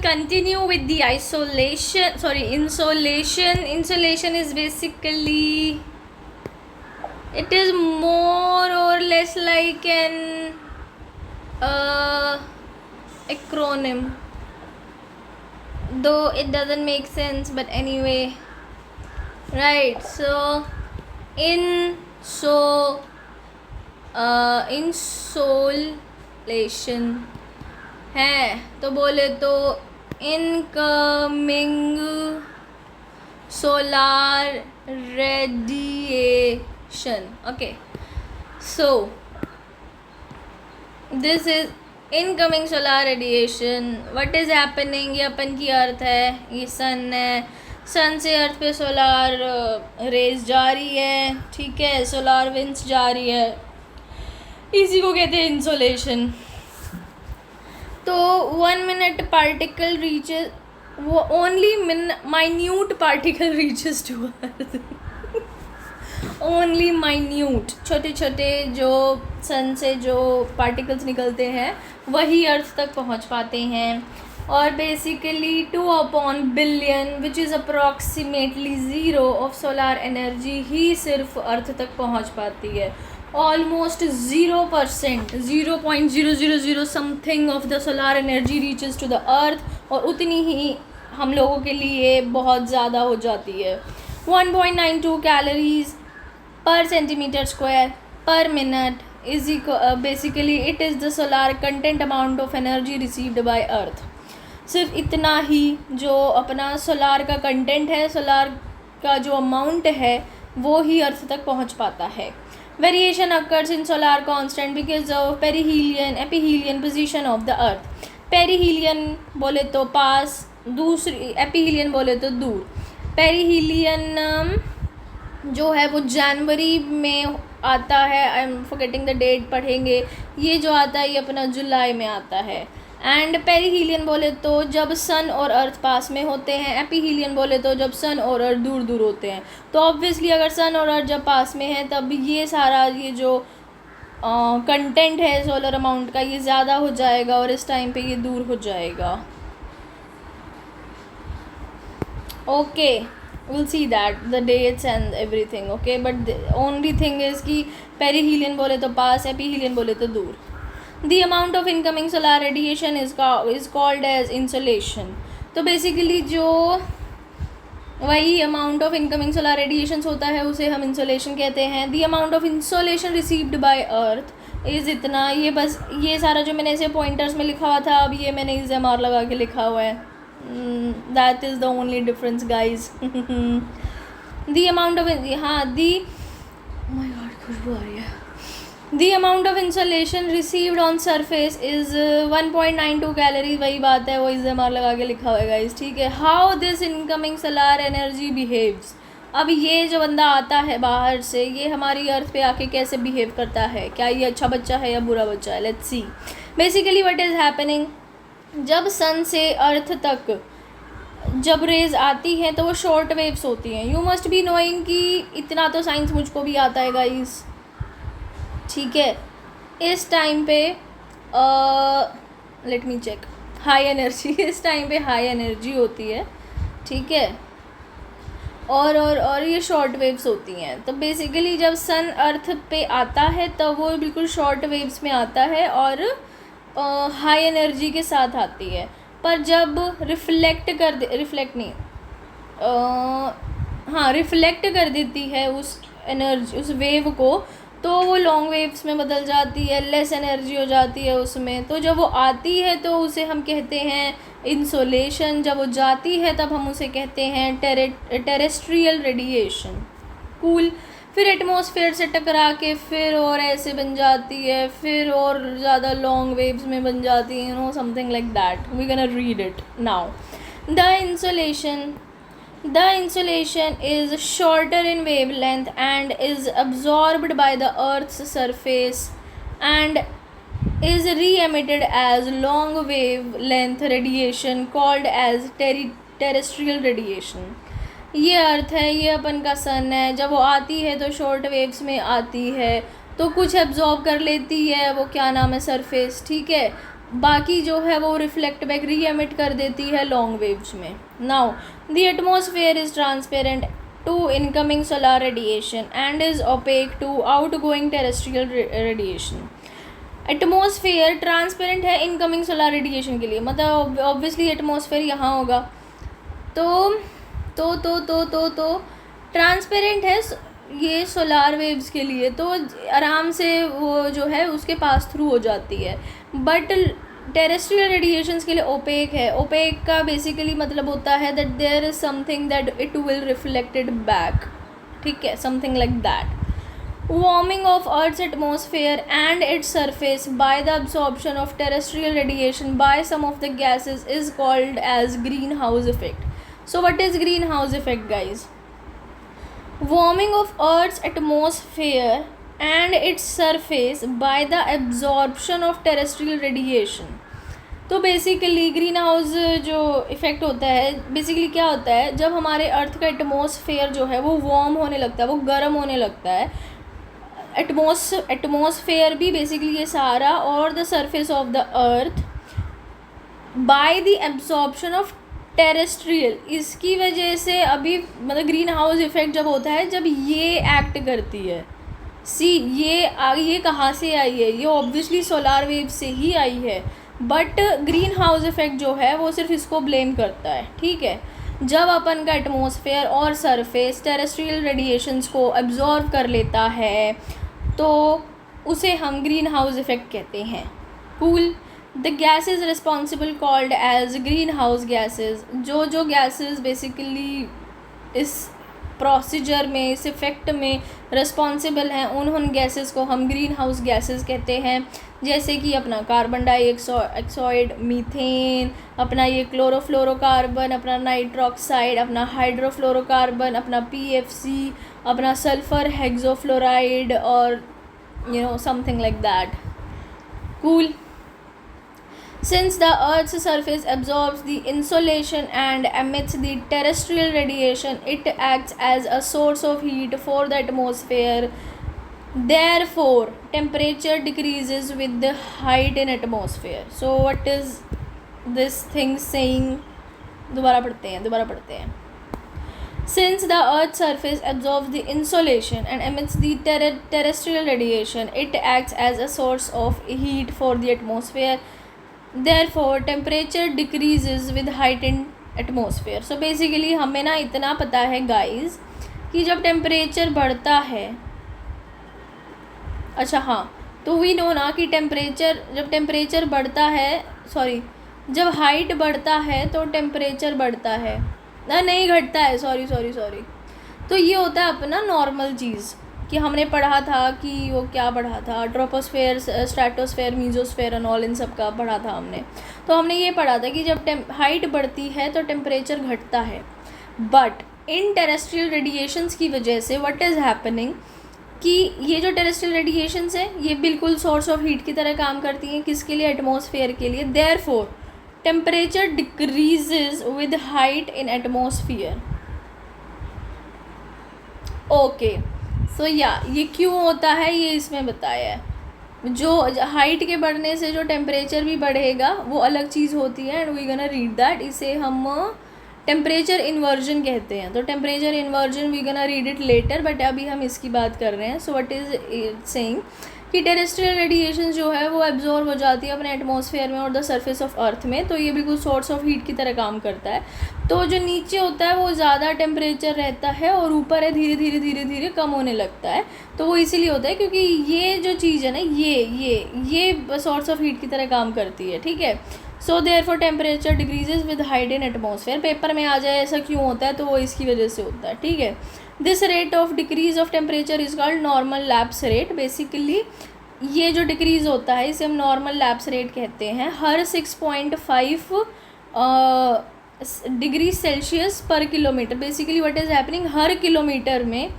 continue with the insolation. Insolation is basically, it is more or less like an acronym, though it doesn't make sense, but anyway, right? So insolation है तो बोले तो incoming solar radiation. Okay, so this is incoming solar radiation. What is happening? ये अपन की अर्थ है, ये सन है. सन से अर्थ पे सोलार रेज जा रही है, ठीक है, सोलार विंड्स जा रही है. इसी को कहते हैं इंसोलेशन. तो 1 मिनट पार्टिकल रीचेस, वो only minute particle reaches to earth. Only minute, छोटे छोटे जो सन से जो पार्टिकल्स निकलते हैं वही अर्थ तक पहुंच पाते हैं. और basically 2/billion which is approximately 0 of solar energy ही सिर्फ अर्थ तक पहुंच पाती है. Almost 0%, 0.000 something of the solar energy reaches to the earth, और उतनी ही हम लोगों के लिए बहुत ज़्यादा हो जाती है. 1.92 calories per centimetre square per minute is basically it is the solar content amount of energy received by earth. सिर्फ इतना ही जो अपना सोलार का कंटेंट है, सोलार का जो अमाउंट है, वो ही अर्थ तक पहुंच पाता है. Variation occurs in solar constant because of perihelion aphelion position of the earth. Perihelion बोले तो पास, दूसरी एपीहीलियन बोले तो दूर. पेरीहीलियन जो है वो जनवरी में आता है, I am forgetting the date, पढ़ेंगे. ये जो आता है ये अपना जुलाई में आता है. एंड पेरीहीलियन बोले तो जब सन और अर्थ पास में होते हैं. एपीहीलियन बोले तो जब सन और अर्थ दूर दूर होते हैं. तो ऑब्वियसली अगर सन और अर्थ जब पास में है तब ये सारा ये जो कंटेंट है सोलर अमाउंट का ये ज़्यादा हो जाएगा और इस टाइम पे ये दूर हो जाएगा. Okay, we'll see that the dates and everything. okay, but the only thing is कि पेरीहीलियन बोले तो पास, एपीहीलियन बोले तो दूर. The amount of incoming solar radiation is called as insolation. तो बेसिकली जो वही amount of incoming solar radiations होता है उसे हम इंसोलेशन कहते हैं. The amount of insolation received by earth is इतना. ये बस ये सारा जो मैंने ऐसे पॉइंटर्स में लिखा हुआ था, अब ये मैंने EZMR लगा के लिखा हुआ है. That is the only difference, guys. The amount of oh my god, खुशबू आ रही है. The amount of insolation received on surface is 1.92 calories. वही बात है, वो EZMR लगा के लिखा हुआ है guys, ठीक है. How this incoming solar energy behaves. अब ये जो बंदा आता है बाहर से, ये हमारी अर्थ पे आके कैसे बिहेव करता है, क्या ये अच्छा बच्चा है या बुरा बच्चा है. Let's see. Basically what is happening, जब सन से अर्थ तक जब रेज आती हैं तो वो शॉर्ट वेव्स होती हैं. यू मस्ट बी नोइंग कि इतना तो साइंस मुझको भी आता है गाइस, ठीक है. इस टाइम पे let me check, high energy, इस टाइम पे हाई एनर्जी होती है, ठीक है. और ये शॉर्ट वेव्स होती हैं. तो बेसिकली जब सन अर्थ पे आता है तब तो वो बिल्कुल शॉर्ट वेव्स में आता है और हाई एनर्जी के साथ आती है. पर जब रिफ्लेक्ट कर देती है उस एनर्जी, उस वेव को, तो वो लॉन्ग वेव्स में बदल जाती है, लेस एनर्जी हो जाती है उसमें. तो जब वो आती है तो उसे हम कहते हैं इंसोलेशन. जब वो जाती है तब हम उसे कहते हैं टेरेस्ट्रियल रेडिएशन. कूल. फिर एटमॉस्फेयर से टकरा के फिर और ऐसे बन जाती है, फिर और ज़्यादा लॉन्ग वेव्स में बन जाती है, something like that. We can read it now. The insolation is shorter in wavelength and is absorbed by the Earth's surface and is re-emitted as long wavelength radiation called as terrestrial radiation. ये अर्थ है, ये अपन का सन है. जब वो आती है तो शॉर्ट वेव्स में आती है, तो कुछ एब्जॉर्ब कर लेती है, वो क्या नाम है, सरफेस, ठीक है. बाकी जो है वो रिफ्लेक्ट बैक री एमिट कर देती है लॉन्ग वेव्स में. Now the atmosphere is transparent to incoming solar radiation and is opaque to outgoing terrestrial radiation. Atmosphere transparent है इनकमिंग सोलर रेडिएशन के लिए, मतलब ऑब्वियसली एटमॉस्फेयर यहाँ होगा तो ट्रांसपेरेंट है ये सोलार वेव्स के लिए, तो आराम से वो जो है उसके पास थ्रू हो जाती है. बट टेरेस्ट्रियल रेडिएशंस के लिए ओपेक है. ओपेक का बेसिकली मतलब होता है that there is something that it will reflected back. ठीक है, something like that. Warming of Earth's atmosphere and its surface by the absorption of terrestrial radiation by some of the gases is called as greenhouse effect. So what is greenhouse effect, guys? Warming of Earth's atmosphere and its surface by the absorption of terrestrial radiation. तो basically green house जो effect होता है, basically क्या होता है, जब हमारे अर्थ का एटमॉस्फेयर जो है वो वार्म होने लगता है, वो गर्म होने लगता है. एटमॉस्फेयर भी बेसिकली ये सारा और the surface of the earth by the absorption of terrestrial, इसकी वजह से अभी मतलब ग्रीन हाउस इफेक्ट जब होता है जब ये एक्ट करती है. सी ये कहाँ से आई है? ये ऑब्वियसली सोलार वेव से ही आई है. बट ग्रीन हाउस इफेक्ट जो है वो सिर्फ इसको ब्लेम करता है. ठीक है, जब अपन का एटमॉस्फेयर और सरफेस टेरेस्ट्रियल रेडिएशंस को एब्जॉर्ब कर लेता है तो उसे हम ग्रीन हाउस इफेक्ट कहते हैं. Cool. The gases responsible called as green house gases, जो गैसेज बेसिकली इस प्रोसीजर में, इस इफ़ेक्ट में रिस्पॉन्सिबल हैं, उन गैसेस को हम ग्रीन हाउस गैसेस कहते हैं. जैसे कि अपना कार्बन डाइऑक्साइड, मीथेन, अपना ये क्लोरोफ्लोरोकार्बन, अपना नाइट्रोक्साइड, अपना हाइड्रोफ्लोरोकार्बन, अपना पीएफसी, अपना सल्फर हेक्सोफ्लोराइड और something like that. Cool. Since the Earth's surface absorbs the insolation and emits the terrestrial radiation, it acts as a source of heat for the atmosphere. Therefore, temperature decreases with the height in atmosphere. So, what is this thing saying? दोबारा पढ़ते हैं. Since the Earth's surface absorbs the insolation and emits the terrestrial radiation, it acts as a source of heat for the atmosphere. Therefore, temperature decreases with height in atmosphere. So basically हमें ना इतना पता है guys कि जब temperature बढ़ता है, अच्छा हाँ, तो वी नो ना कि जब टेम्परेचर बढ़ता है, जब हाइट बढ़ता है तो टेम्परेचर बढ़ता है ना, नहीं घटता है, सॉरी. तो ये होता है अपना नॉर्मल चीज़ कि हमने पढ़ा था कि वो क्या पढ़ा था, troposphere, stratosphere, mesosphere and all, इन सब का पढ़ा था हमने. तो हमने ये पढ़ा था कि जब हाइट बढ़ती है तो टेम्परेचर घटता है. बट इन टेरेस्ट्रियल रेडिएशंस की वजह से व्हाट इज़ हैपनिंग कि ये जो टेरेस्ट्रियल रेडिएशंस है ये बिल्कुल सोर्स ऑफ हीट की तरह काम करती हैं. किसके लिए? एटमॉस्फेयर के लिए. Therefore temperature decreases with height in atmosphere. Okay, so ये क्यों होता है ये इसमें बताया है. जो हाइट के बढ़ने से जो टेम्परेचर भी बढ़ेगा वो अलग चीज़ होती है, and we gonna read that. इसे हम टेम्परेचर इन्वर्जन कहते हैं. तो temperature inversion we gonna read it later, but अभी हम इसकी बात कर रहे हैं. So what is it saying कि टेरेस्ट्रियल रेडिएशन जो है वो एब्जॉर्ब हो जाती है अपने एटमॉस्फेयर में और द सरफेस ऑफ अर्थ में. तो ये बिल्कुल सोर्स ऑफ हीट की तरह काम करता है. तो जो नीचे होता है वो ज़्यादा टेम्परेचर रहता है और ऊपर है धीरे कम होने लगता है. तो वो इसीलिए होता है क्योंकि ये जो चीज़ है ना ये सोर्स ऑफ हीट की तरह काम करती है. ठीक है. So therefore temperature decreases with height in atmosphere. Paper में आ जाए ऐसा क्यों होता है तो वो इसकी वजह से होता है. ठीक है. This rate of decrease of temperature is called normal lapse rate. Basically ये जो डिक्रीज़ होता है इसे हम नॉर्मल लैप्स रेट कहते हैं. हर 6.5 डिग्री सेल्सियस पर kilometre. Basically what is happening, her kilometre में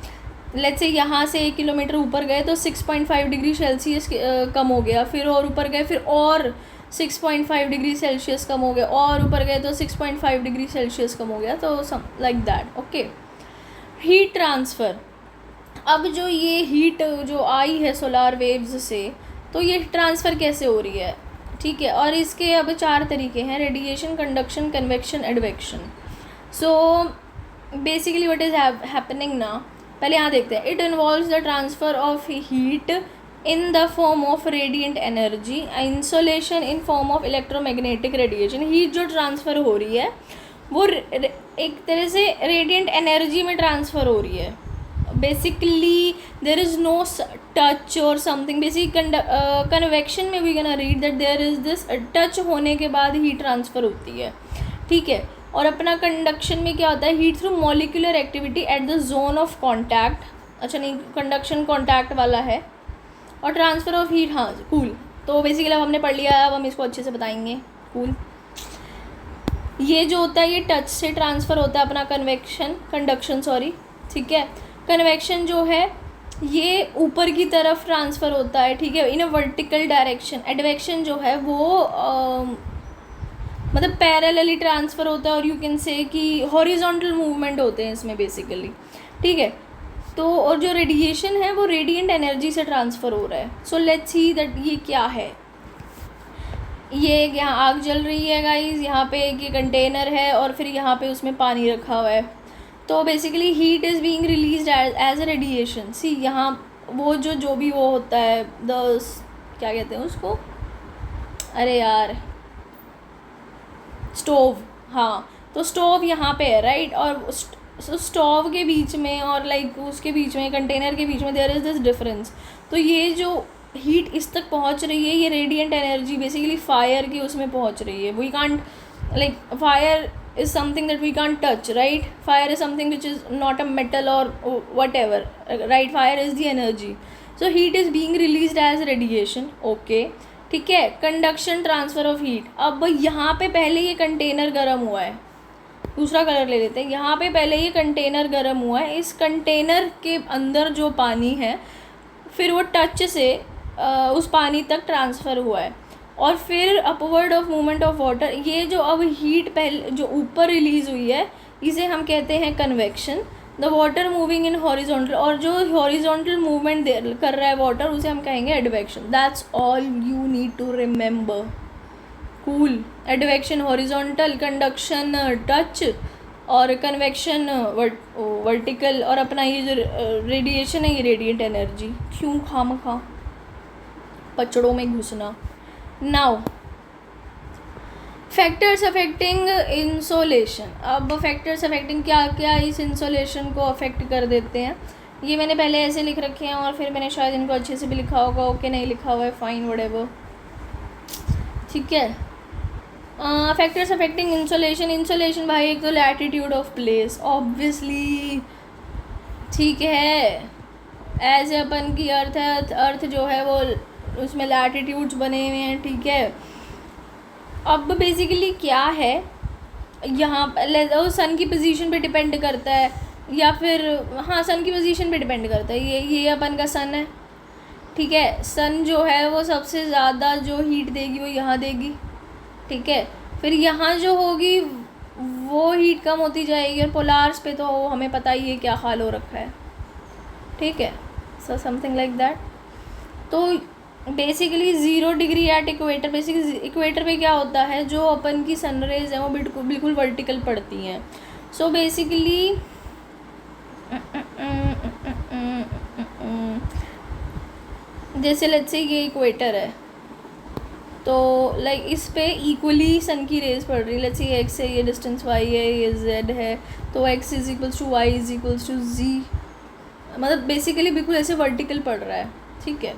लेट्स से यहाँ से 1 किलोमीटर ऊपर गए तो 6.5 डिग्री सेल्सियस कम हो गया, फिर और ऊपर गए फिर और 6.5 डिग्री सेल्सियस कम हो गया, और ऊपर गए तो 6.5 डिग्री सेल्सियस कम हो गया. तो some like that. Okay. Heat transfer. अब जो ये हीट जो आई है सोलार वेव्स से, तो ये ट्रांसफ़र कैसे हो रही है? ठीक है। और इसके अब 4 तरीके हैं: radiation, conduction, convection, advection. So basically what is happening ना, पहले यहाँ देखते हैं। It involves the transfer of heat in the form of radiant energy, insolation in form of electromagnetic radiation. Heat जो ट्रांसफ़र हो रही है वो एक तरह से रेडिएंट एनर्जी में ट्रांसफ़र हो रही है। Basically there is no touch और समथिंग। बेसिक कन्वेक्शन में we can read that there is this touch होने के बाद हीट ट्रांसफ़र होती है, ठीक है। और अपना कंडक्शन में क्या होता है, heat through molecular activity at the zone of contact. अच्छा नहीं, कंडक्शन कॉन्टैक्ट वाला है। और ट्रांसफ़र ऑफ हीट, हाँ कूल। तो बेसिकली अब हमने पढ़ लिया, अब हम इसको अच्छे से बताएंगे। कूल, ये जो होता है ये टच से ट्रांसफ़र होता है अपना कंडक्शन, ठीक है। कन्वेक्शन जो है ये ऊपर की तरफ ट्रांसफ़र होता है, ठीक है, इन अ वर्टिकल डायरेक्शन। एडवेक्शन जो है वो मतलब पैरेलली ट्रांसफ़र होता है, और यू कैन से कि हॉरिजॉन्टल मूवमेंट होते हैं इसमें बेसिकली, ठीक है। तो और जो रेडिएशन है वो रेडिएंट एनर्जी से ट्रांसफ़र हो रहा है। सो लेट्स सी दैट ये क्या है। ये यहाँ आग जल रही है गाइस, यहाँ पे एक ये कंटेनर है और फिर यहाँ पे उसमें पानी रखा हुआ है। तो basically heat is being released as a radiation. See यहाँ वो जो भी वो होता है, क्या कहते हैं उसको, अरे यार, स्टोव। हाँ, तो स्टोव यहाँ पे है, राइट। और स्टोव के बीच में और लाइक उसके बीच में, कंटेनर के बीच में देयर इज़ दिस डिफरेंस। तो ये जो हीट इस तक पहुँच रही है, ये रेडिएंट एनर्जी बेसिकली फायर की उसमें पहुँच रही है। We can't like, fire is something that we can't touch, right? Fire is something which is not a metal or whatever, right? Fire is the energy. So heat is being released as radiation, okay, ठीक है। Conduction, transfer of heat. अब यहाँ पे पहले ये container गर्म हुआ है, दूसरा कलर ले लेते हैं। यहाँ पे पहले ये कंटेनर गर्म हुआ है, इस कंटेनर के अंदर जो पानी है फिर वो टच से उस पानी तक ट्रांसफ़र हुआ है, और फिर upward of movement of water. ये जो अब हीट पहले जो ऊपर रिलीज़ हुई है इसे हम कहते हैं convection. The water moving in horizontal, और जो हॉरिजॉन्टल मूवमेंट कर रहा है वाटर उसे हम कहेंगे advection. That's all you need to remember. Cool. Advection horizontal, conduction touch, और कन्वेक्शन वर्टिकल, और अपना ये जो रेडिएशन है ये रेडिएंट एनर्जी। क्यों खामखा पचड़ों में घुसना। Now factors affecting insolation. अब फैक्टर्स अफेक्टिंग क्या क्या इस इंसोलेशन को अफेक्ट कर देते हैं, ये मैंने पहले ऐसे लिख रखे हैं और फिर मैंने शायद इनको अच्छे से भी लिखा होगा। ओके, नहीं लिखा हुआ है, फाइन, व्हाटएवर, ठीक है। Factors affecting insolation. इंसोलेशन भाई एक तो लैटिट्यूड ऑफ प्लेस, ऑब्वियसली, ठीक है। एज अपन की अर्थ है, अर्थ जो है वो उसमें लैटिट्यूड्स बने हुए हैं, ठीक है। अब बेसिकली क्या है, यहाँ सन की पोजीशन पे डिपेंड करता है, या फिर हाँ सन की पोजीशन पे डिपेंड करता है। ये अपन का सन है, ठीक है। सन जो है वो सबसे ज़्यादा जो हीट देगी वो यहाँ देगी, ठीक है। फिर यहाँ जो होगी वो हीट कम होती जाएगी, और पोलार्स पे तो हमें पता ही है क्या हाल हो रखा है, ठीक है। So something like that. तो basically 0 degree at equator. Basically equator पे क्या होता है, जो अपन की सनरेज हैं वो बिल्कुल वर्टिकल पड़ती हैं। सो बेसिकली जैसे लेट्स से ये इक्वेटर है, तो लाइक इस पे इक्वली सन की रेज पड़ रही है। लेट्स से ये एक्स है, ये डिस्टेंस वाई है, ये जेड है, तो X is equals to Y is equals to G, मतलब बेसिकली बिल्कुल ऐसे वर्टिकल पड़ रहा है, ठीक है।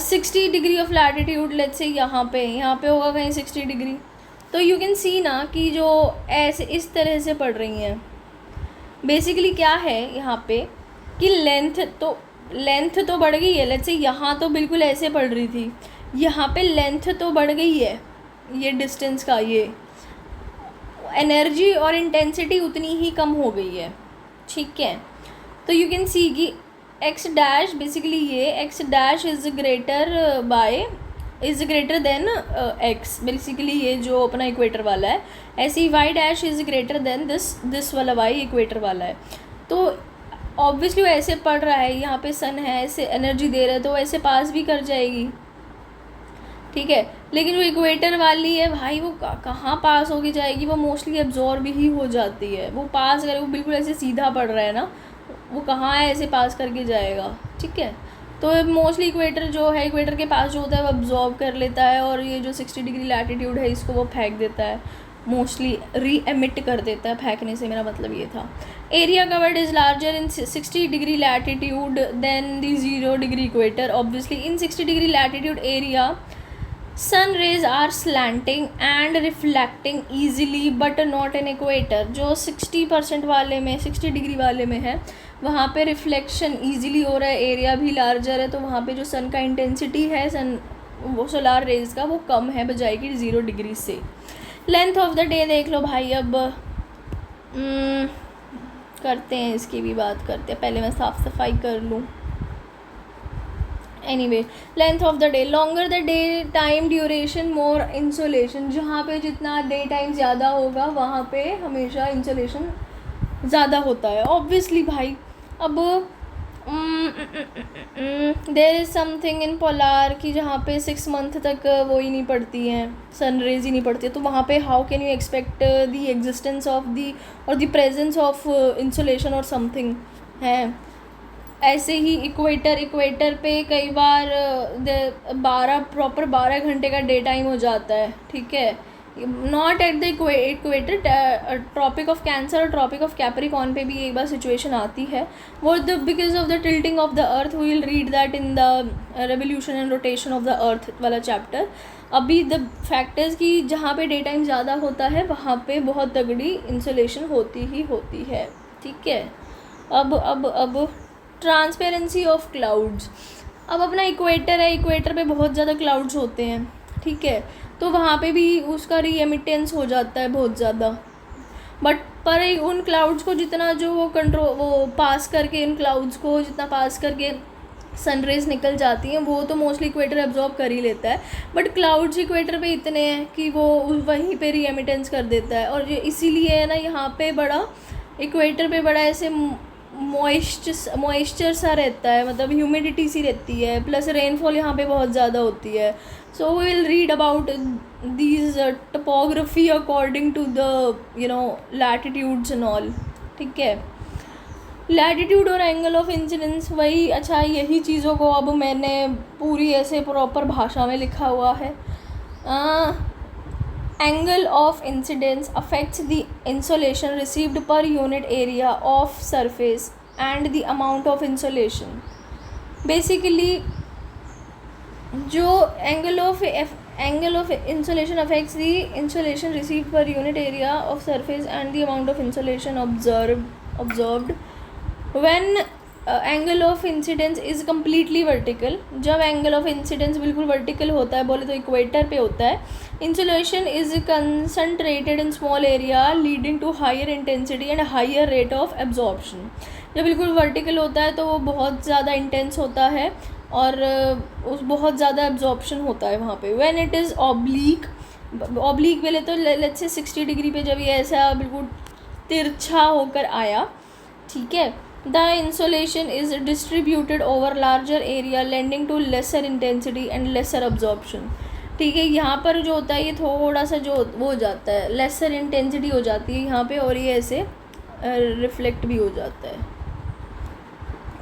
60 degree of latitude, let's say यहाँ पे होगा कहीं 60 डिग्री। तो यू कैन सी ना कि जो ऐसे इस तरह से पड़ रही हैं। बेसिकली क्या है यहाँ पे कि लेंथ तो बढ़ गई है। लेट्स से यहाँ तो बिल्कुल ऐसे पड़ रही थी, यहाँ पे लेंथ तो बढ़ गई है, ये डिस्टेंस का, ये एनर्जी और इंटेंसिटी उतनी ही कम हो गई है, ठीक है। तो यू कैन सी कि एक्स डैश, बेसिकली ये X dash is greater than X, basically ये जो अपना इक्वेटर वाला है। ऐसे ही Y dash is greater than this वाला वाई इक्वेटर वाला है। तो ऑब्वियसली वो ऐसे पड़ रहा है, यहाँ पे सन है, ऐसे एनर्जी दे रहा है, तो ऐसे पास भी कर जाएगी, ठीक है। लेकिन वो इक्वेटर वाली है भाई, वो कहाँ पास होगी जाएगी, वो मोस्टली एब्जॉर्ब ही हो जाती है। वो पास करे, वो बिल्कुल ऐसे सीधा पड़ रहा है ना, वो कहाँ है ऐसे पास करके जाएगा, ठीक है। तो मोस्टली इक्वेटर जो है, इक्वेटर के पास जो होता है वो अब्जॉर्ब कर लेता है, और ये जो 60 डिग्री लैटिट्यूड है इसको वो फेंक देता है, मोस्टली री एमिट कर देता है। फेंकने से मेरा मतलब ये था। Area covered is larger in 60 degree latitude than the 0 degree equator. Obviously in 60 degree latitude area sun rays are slanting and reflecting easily but not in equator. जो 60% वाले में, 60 डिग्री वाले में है, वहाँ पे रिफ्लेक्शन ईजिली हो रहा है, एरिया भी लार्जर है, तो वहाँ पे जो सन का इंटेंसिटी है, सन वो सोलार रेज का, वो कम है बजाय कि 0 डिग्री से। लेंथ ऑफ द डे देख लो भाई, अब करते हैं इसकी भी बात करते हैं, पहले मैं साफ़ सफाई कर लूँ। Anyway, length of the day, longer the day time duration more insolation. जहाँ पे जितना डे टाइम ज़्यादा होगा वहाँ पे हमेशा इंसोलेशन ज़्यादा होता है ऑब्वियसली भाई। अब there is something in polar कि जहाँ पे 6 मंथ तक वो ही नहीं पड़ती हैं, सनरेज ही नहीं पड़ती है, तो वहाँ पे how can you expect the existence of the और द प्रेजेंस ऑफ इंसोलेशन और समथिंग है। ऐसे ही इक्वेटर पे कई बार 12 घंटे का डे टाइम हो जाता है, ठीक है। Not at the equator, tropic of Cancer और ट्रॉपिक ऑफ कैप्रिकॉर्न पे भी एक बार सिचुएशन आती है, वो because of the tilting of the earth. We will read that in the revolution and rotation of the earth वाला चैप्टर। अभी द फैक्टर्स कि जहाँ पे डे टाइम ज़्यादा होता है वहाँ पे बहुत तगड़ी इंसुलेशन होती ही होती है, ठीक है। अब ट्रांसपेरेंसी ऑफ क्लाउड्स। अब अपना इक्वेटर है, इक्वेटर पे बहुत ज़्यादा क्लाउड्स होते हैं, ठीक है, तो वहाँ पे भी उसका री एमिटेंस हो जाता है बहुत ज़्यादा। बट पर उन क्लाउड्स को जितना जो वो पास करके, इन क्लाउड्स को जितना पास करके सनरेज निकल जाती हैं, वो तो मोस्टली इक्वेटर एब्जॉर्ब कर ही लेता है। बट क्लाउड्स इक्वेटर पे इतने हैं कि वो वहीं पे री एमिटेंस कर देता है, और इसीलिए है ना यहाँ पे बड़ा इक्वेटर पे बड़ा ऐसे मॉइस्चर सा रहता है, मतलब ह्यूमिडिटी सी रहती है, प्लस रेनफॉल यहाँ पे बहुत ज़्यादा होती है। So we will read about these topography according to the latitudes and all, ठीक है। लैटिट्यूड और एंगल ऑफ इंसिडेंस, वही अच्छा यही चीज़ों को अब मैंने पूरी ऐसे प्रॉपर भाषा में लिखा हुआ है। Angle of incidence affects the insolation received per unit area of surface and the amount of insolation. Basically जो angle of insolation affects the insolation received per unit area of surface and the amount of insolation observed when angle of incidence is completely vertical. जब angle of incidence बिल्कुल vertical होता है, बोले तो equator पे होता है, insulation is concentrated in small area leading to hire intensity and higher rate of absorption. जब बिल्कुल वर्टिकल होता है तो वो बहुत ज़्यादा इंटेंस होता है और उस बहुत ज़्यादा एब्जॉर्प्शन होता है वहाँ पे। व्हेन इट इज़ ऑब्लीक पहले तो लेट्स से 60 डिग्री पे जब ये ऐसा बिल्कुल तिरछा होकर आया, ठीक है, the insolation is distributed over larger area lending to lesser intensity and lesser absorption, ठीक है। यहाँ पर जो होता है ये थोड़ा सा जो वो हो जाता है, लेसर इंटेंसिटी हो जाती है यहाँ पे, और ये ऐसे रिफ्लेक्ट भी हो जाता है,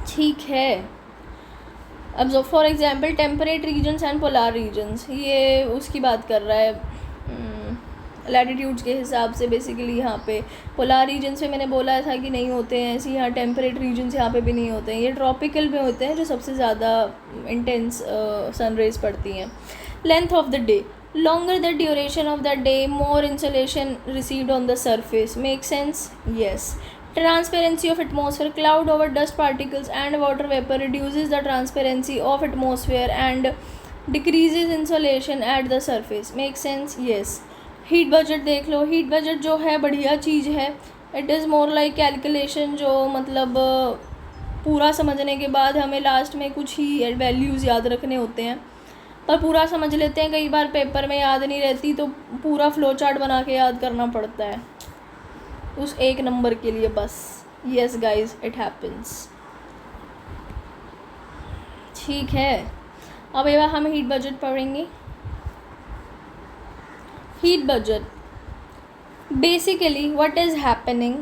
ठीक है। अब for example temperate regions and polar regions, ये उसकी बात कर रहा है लैटिट्यूड्स के हिसाब से। बेसिकली यहाँ पे पोलार रीजन्स में मैंने बोला था कि नहीं होते हैं ऐसे, यहाँ टेम्परेट रीजन्स यहाँ पे भी नहीं होते हैं, ये ट्रॉपिकल में होते हैं जो सबसे ज़्यादा इंटेंस सनरेज पड़ती हैं। Length of the day, longer the duration of the day, more insolation received on the surface. Make sense? Yes. Transparency of atmosphere, cloud over dust particles and water vapor reduces the transparency of atmosphere and decreases insolation at the surface. Make sense? Yes. Heat budget देख लो, heat budget जो है बढ़िया चीज़ है। It is more like calculation, जो मतलब पूरा समझने के बाद हमें लास्ट में कुछ ही वैल्यूज़ याद रखने होते हैं, पर पूरा समझ लेते हैं, कई बार पेपर में याद नहीं रहती तो पूरा फ्लो चार्ट बना के याद करना पड़ता है उस एक नंबर के लिए बस। यस गाइज, इट हैपन्स, ठीक है। अब एक बार हम हीट बजट पढ़ेंगे। heat budget. Basically what is happening,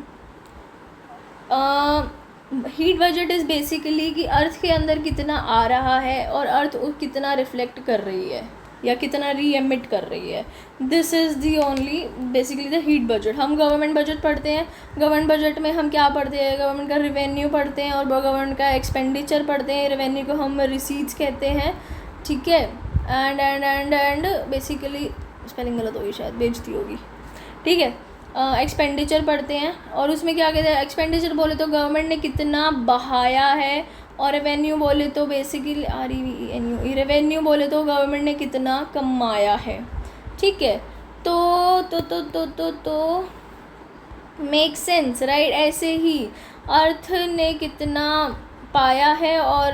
heat budget is basically कि अर्थ के अंदर कितना आ रहा है और अर्थ कितना रिफ्लेक्ट कर रही है या कितना री एमिट कर रही है. This is the only basically the heat budget. हम गवर्नमेंट बजट पढ़ते हैं, गवर्नमेंट बजट में हम क्या पढ़ते हैं, गवर्नमेंट का रिवेन्यू पढ़ते हैं और गवर्नमेंट का एक्सपेंडिचर पढ़ते हैं. रेवेन्यू को हम रिसीट्स कहते हैं, ठीक है. एंड बेसिकली स्पेलिंग गलत होगी शायद, बेइज्जती होगी, ठीक है. एक्सपेंडिचर पढ़ते हैं और उसमें क्या कहते हैं, एक्सपेंडिचर बोले तो गवर्नमेंट ने कितना बहाया है और रेवेन्यू बोले तो बेसिकली रेवेन्यू बोले तो गवर्नमेंट ने कितना कमाया है, ठीक है. तो मेक सेंस राइट. ऐसे ही अर्थ ने कितना पाया है और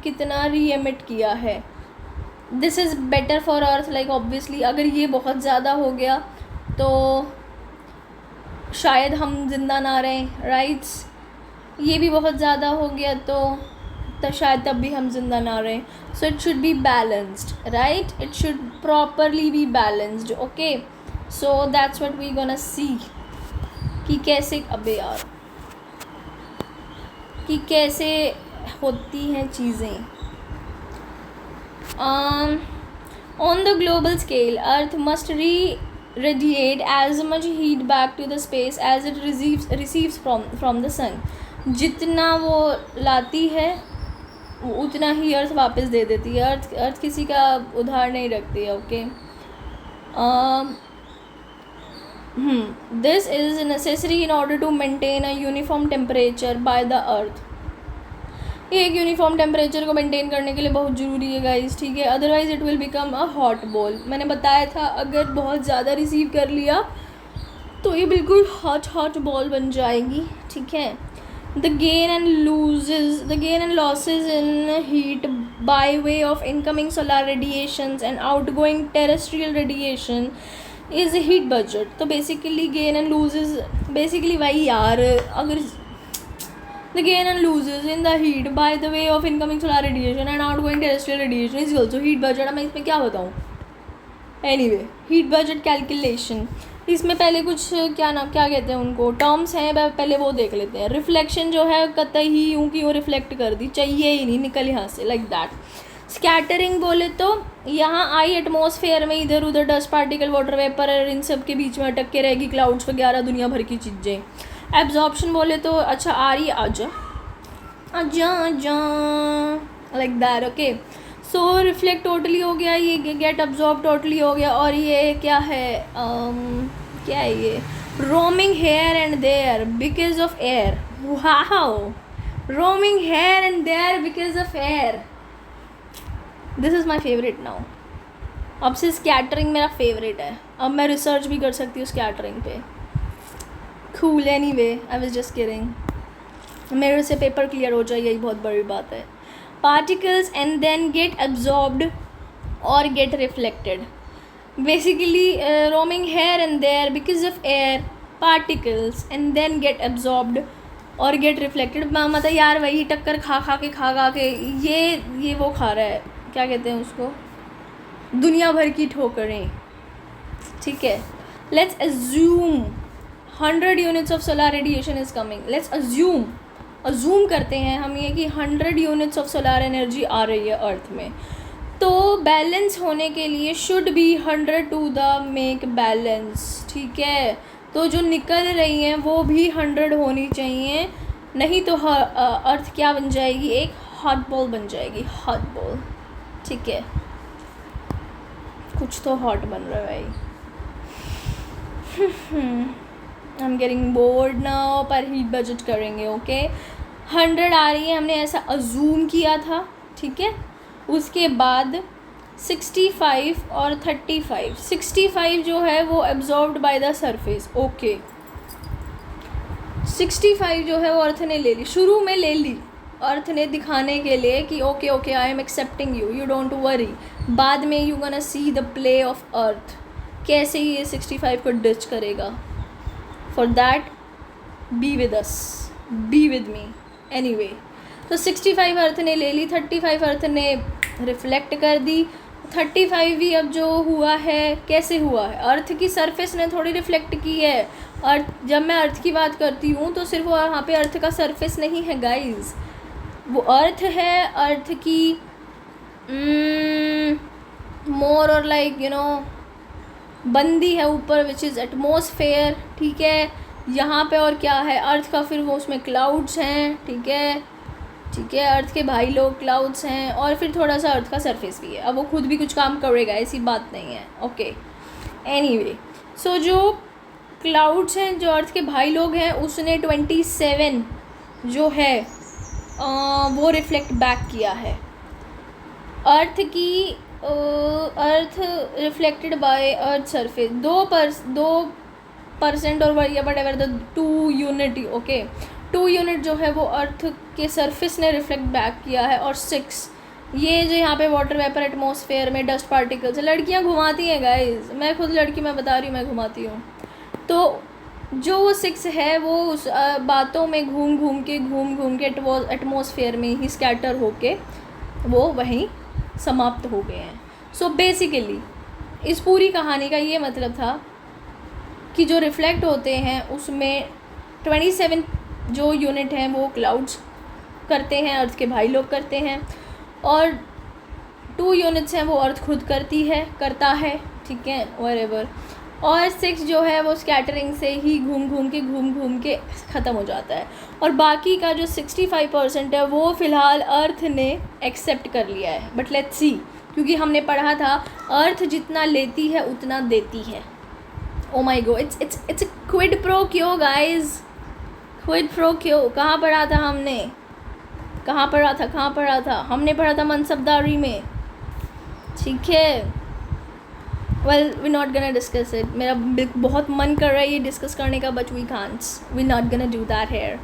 कितना री एमिट किया है. This is better for earth like obviously. अगर ये बहुत ज़्यादा हो गया तो शायद हम जिंदा ना रहें, राइट्स. ये भी बहुत ज़्यादा हो गया तो शायद तब भी हम जिंदा ना रहें. So it should be balanced, right. It should properly be balanced. Okay, so that's what we gonna see कि कैसे, अबे यार, कि कैसे होती हैं चीज़ें. On the global scale earth must radiate as much heat back to the space as it receives from the sun. जितना वो लाती है उतना ही अर्थ वापस दे देती है. अर्थ किसी का उधार नहीं रखती है. Okay, this is necessary in order to maintain a uniform temperature by the earth. ये एक यूनिफॉर्म टेम्परेचर को मेंटेन करने के लिए बहुत ज़रूरी है गाइस, ठीक है. Otherwise it will become a hot ball. मैंने बताया था अगर बहुत ज़्यादा रिसीव कर लिया तो ये बिल्कुल हॉट बॉल बन जाएगी, ठीक है. The gain and losses in heat by way of incoming solar radiations and outgoing terrestrial radiation is heat budget. तो basically gain and losses basically वही यार, अगर the gain and losses in the heat by the way of incoming solar radiation and outgoing terrestrial radiation is also heat budget. अब मैं इसमें क्या बताऊँ. anyway, heat budget calculation. इसमें पहले कुछ क्या कहते हैं उनको टर्म्स हैं, पहले वो देख लेते हैं. रिफ्लेक्शन जो है कतई ही यूँ की वो रिफ्लेक्ट कर दी, चाहिए ही नहीं, निकल यहाँ से, लाइक दैट. स्कैटरिंग बोले तो यहाँ आई एटमॉस्फेयर में इधर उधर डस्ट पार्टिकल वाटर वेपर इन सब के बीच में अटक के रहेगी, क्लाउड्स वगैरह दुनिया भर की चीज़ें. एब्जॉर्प्शन बोले तो अच्छा आ रही आजा like that. Okay, so reflect totally हो गया, ये गेट अब्जॉर्ब टोटली हो गया. और ये क्या है, क्या है ये, roaming here and there because of air. Wow, roaming here and there because of air. This is my favourite now. अब से स्कैटरिंग मेरा फेवरेट है. अब मैं रिसर्च भी कर सकती हूँ स्कैटरिंग पे. Cool. Anyway, I was just kidding. मेरे से पेपर क्लियर हो जाए, यही बहुत बड़ी बात है. Particles and then get absorbed or get reflected. Basically, roaming here and there because of air particles and then get absorbed or get reflected. मतलब यार वही टक्कर खा के ये वो खा रहा है, क्या कहते हैं उसको, दुनिया भर की ठोकरें, ठीक है. Let's assume 100 units of solar radiation is coming. Let's assume करते हैं हम ये कि 100 units of solar energy आ रही है अर्थ में. तो बैलेंस होने के लिए should be 100 to the make balance, ठीक है. तो जो निकल रही हैं वो भी 100 होनी चाहिए, नहीं तो अर्थ क्या बन जाएगी, एक हॉट बॉल बन जाएगी, हॉट बॉल, ठीक है. कुछ तो हॉट बन रहा है भाई. I am getting bored now. पर हीट बजट करेंगे. ओके, 100 आ रही है, हमने ऐसा अजूम किया था, ठीक है. उसके बाद 65 और 35. 65 जो है वो absorbed by the surface. Okay, 65 जो है वो अर्थ ने ले ली, शुरू में ले ली अर्थ ने दिखाने के लिए कि okay I am accepting you don't worry. बाद में you gonna see the play of earth, कैसे ये 65 को डिच करेगा. For that be with us, be with me. Anyway, तो 65 अर्थ ने ले ली, 35 अर्थ ने रिफ्लेक्ट कर दी, 35 भी अब जो हुआ है कैसे हुआ है, अर्थ की सरफेस ने थोड़ी रिफ्लेक्ट की है। अर्थ, जब मैं अर्थ की बात करती हूँ तो सिर्फ वहाँ पे अर्थ का सरफेस नहीं है गाइस, वो अर्थ है, अर्थ की मोर और लाइक यू नो बंदी है ऊपर विच इज़ एटमॉस्फेयर, ठीक है। यहाँ पे और क्या है अर्थ का, फिर वो उसमें क्लाउड्स हैं, ठीक है, ठीक है, अर्थ के भाई लोग क्लाउड्स हैं, और फिर थोड़ा सा अर्थ का सरफेस भी है। अब वो खुद भी कुछ काम करेगा, ऐसी बात नहीं है, ओके। एनीवे, सो जो क्लाउड्स हैं, जो अर्थ के भाई लोग हैं, उसने 27 जो है वो रिफ्लेक्ट बैक किया है अर्थ की, अर्थ रिफ्लेक्टेड बाय अर्थ सरफेस 2% और या what ever the 2 unit, okay, 2 unit जो है वो अर्थ के सरफेस ने रिफ्लेक्ट बैक किया है। और 6 ये जो यहाँ पे वाटर वेपर एटमॉस्फेयर में डस्ट पार्टिकल्स, लड़कियाँ घुमाती हैं गाइस, मैं खुद लड़की, मैं बता रही हूँ, मैं घुमाती हूँ। तो जो वो 6 है वो उस बातों में घूम घूम के एटमॉस्फेयर में ही स्कैटर होके वो वहीं समाप्त हो गए हैं। सो बेसिकली इस पूरी कहानी का ये मतलब था कि जो रिफ्लेक्ट होते हैं उसमें 27 जो यूनिट हैं वो क्लाउड्स करते हैं, अर्थ के भाई लोग करते हैं, और 2 यूनिट्स हैं वो अर्थ खुद करता है, ठीक है, व्हाटएवर। और 6 जो है वो स्कैटरिंग से ही घूम घूम के ख़त्म हो जाता है। और बाकी का जो 65% है वो फ़िलहाल अर्थ ने एक्सेप्ट कर लिया है। बट लेट्स सी, क्योंकि हमने पढ़ा था अर्थ जितना लेती है उतना देती है। Oh my God, it's quid pro क्यो गाइज, क्विड प्रो क्यो। कहाँ पढ़ा था हमने, कहाँ पढ़ा था हमने पढ़ा था मनसबदारी में, ठीक है। Well we not gonna discuss it, मेरा बहुत मन कर रहा है ये डिस्कस करने का, but we can't, we not gonna do that here,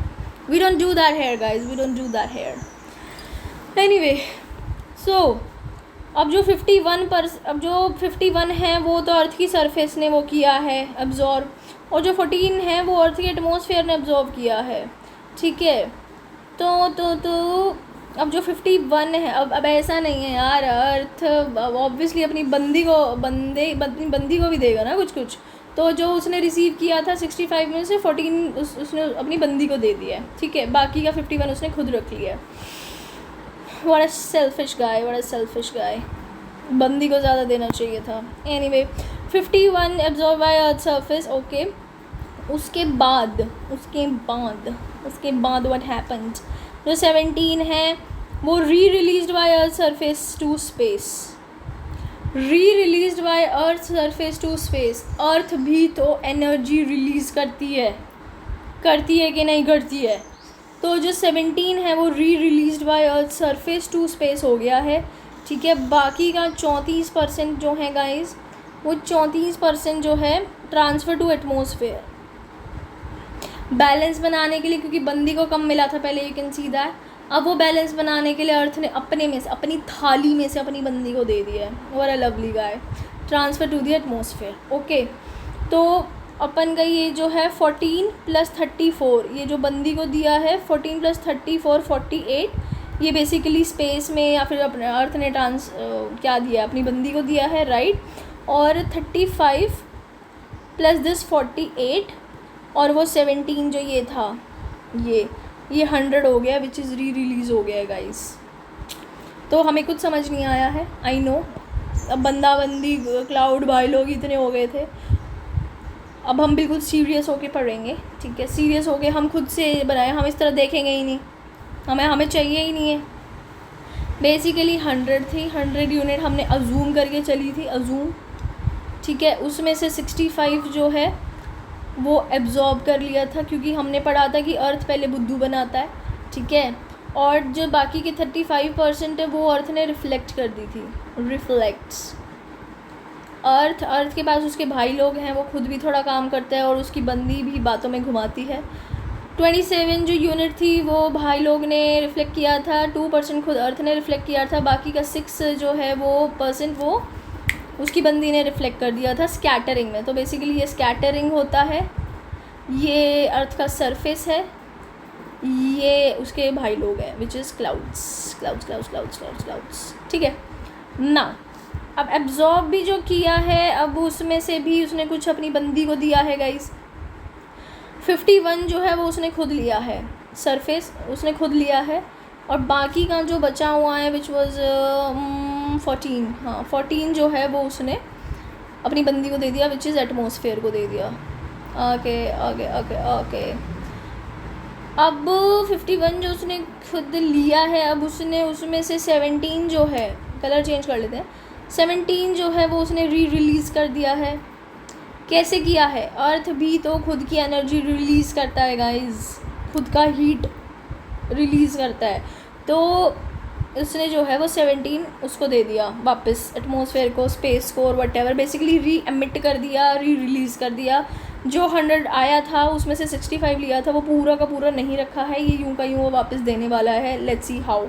we don't do that here guys, we don't do that here. Anyway, so अब जो 51 है वो तो अर्थ की सरफेस ने वो किया है एब्जॉर्ब, और जो 14 है वो अर्थ के एटमॉस्फेयर ने एब्जॉर्ब किया है, ठीक है। तो अब जो 51 है, अब ऐसा नहीं है यार, अर्थ ऑब्वियसली अपनी बंदी को भी देगा ना कुछ। तो जो उसने रिसीव किया था 65 में से 14 उसने अपनी बंदी को दे दिया है, ठीक है, बाकी का 51 उसने खुद रख लिया है। व्हाट अ सेल्फिश गाय, बंदी को ज़्यादा देना चाहिए था। Anyway, 51 absorb by earth surface, okay. उसके बाद व्हाट हैपेंड, जो 17 है वो released by earth surface to space. Earth भी तो एनर्जी रिलीज़ करती है कि नहीं करती है। तो जो 17 है वो released by earth surface to space हो गया है, ठीक है। बाकी का 34% जो है गाइस, वो 34% जो है ट्रांसफ़र टू एटमॉस्फेयर, बैलेंस बनाने के लिए, क्योंकि बंदी को कम मिला था पहले, यू कैन सी दैट। अब वो बैलेंस बनाने के लिए अर्थ ने अपने में से, अपनी थाली में से अपनी बंदी को दे दिया है। What a lovely guy, transfer to the atmosphere, okay. तो अपन का ये जो है 14 + 34, ये जो बंदी को दिया है 14 + 34 48, ये बेसिकली स्पेस में या फिर अपने अर्थ ने क्या दिया, अपनी बंदी को दिया है, राइट। और 35 + दिस 48 और वो 17 जो ये था, ये 100 हो गया, विच इज़ रिलीज़ हो गया है गाइस। तो हमें कुछ समझ नहीं आया है, आई नो। अब बंदी क्लाउड भाई लोग इतने हो गए थे, अब हम बिल्कुल सीरियस होके पढ़ेंगे, ठीक है। सीरियस होके हम खुद से बनाए, हम इस तरह देखेंगे ही नहीं, हमें चाहिए ही नहीं है। बेसिकली 100 थी, 100 यूनिट हमने अजूम करके चली थी, ठीक है। उसमें से 65 जो है वो एब्जॉर्ब कर लिया था, क्योंकि हमने पढ़ा था कि अर्थ पहले बुद्धू बनाता है, ठीक है। और जो बाकी के 35% है वो अर्थ ने रिफ्लेक्ट कर दी थी, रिफ्लेक्ट्स। अर्थ के पास उसके भाई लोग हैं, वो खुद भी थोड़ा काम करता है और उसकी बंदी भी बातों में घुमाती है। 27 जो यूनिट थी वो भाई लोग ने रिफ्लेक्ट किया था, 2% खुद अर्थ ने रिफ्लेक्ट किया था, बाकी का 6 जो है वो उसकी बंदी ने रिफ्लेक्ट कर दिया था स्कैटरिंग में। तो बेसिकली ये स्कैटरिंग होता है, ये अर्थ का सरफेस है, ये उसके भाई लोग हैं, विच इज़ क्लाउड्स, ठीक है ना। अब एब्जॉर्ब भी जो किया है, अब उसमें से भी उसने कुछ अपनी बंदी को दिया है गाइस। 51 जो है वो उसने खुद लिया है, सरफेस उसने खुद लिया है, और बाकी का जो बचा हुआ है विच वॉज 14, हाँ 14 जो है वो उसने अपनी बंदी को दे दिया, विच इज़ एटमॉस्फेयर को दे दिया। Okay okay okay okay. अब 51 जो उसने खुद लिया है, अब उसने उसमें से 17 जो है, कलर चेंज कर लेते हैं, 17 जो है वो उसने रिलीज़ कर दिया है। कैसे किया है? अर्थ भी तो खुद की एनर्जी रिलीज़ करता है गाइस, खुद का हीट रिलीज़ करता है। तो उसने जो है वो 17 उसको दे दिया वापस, एटमॉस्फेयर को, स्पेस को, और व्हाटएवर, बेसिकली री एमिट कर दिया, रिलीज़ कर दिया। जो 100 आया था उसमें से 65 लिया था, वो पूरा का पूरा नहीं रखा है, ये यूं का यूं वो वापस देने वाला है। Let's see how.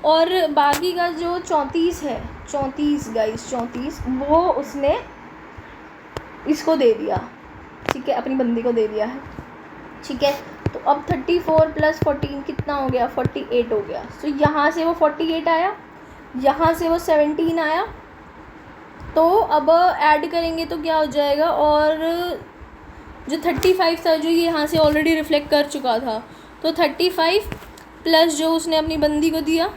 और बाकी का जो 34 है, 34 गाइस, 34 वो उसने इसको दे दिया, ठीक है, अपनी बंदी को दे दिया है, ठीक है। तो अब 34 + 14 कितना हो गया? 48 हो गया। तो यहाँ से वो 48 आया, यहाँ से वो 17 आया, तो अब ऐड करेंगे तो क्या हो जाएगा? और जो 35 था, जो ये यहाँ से ऑलरेडी रिफ्लेक्ट कर चुका था, तो 35 प्लस जो उसने अपनी बंदी को दिया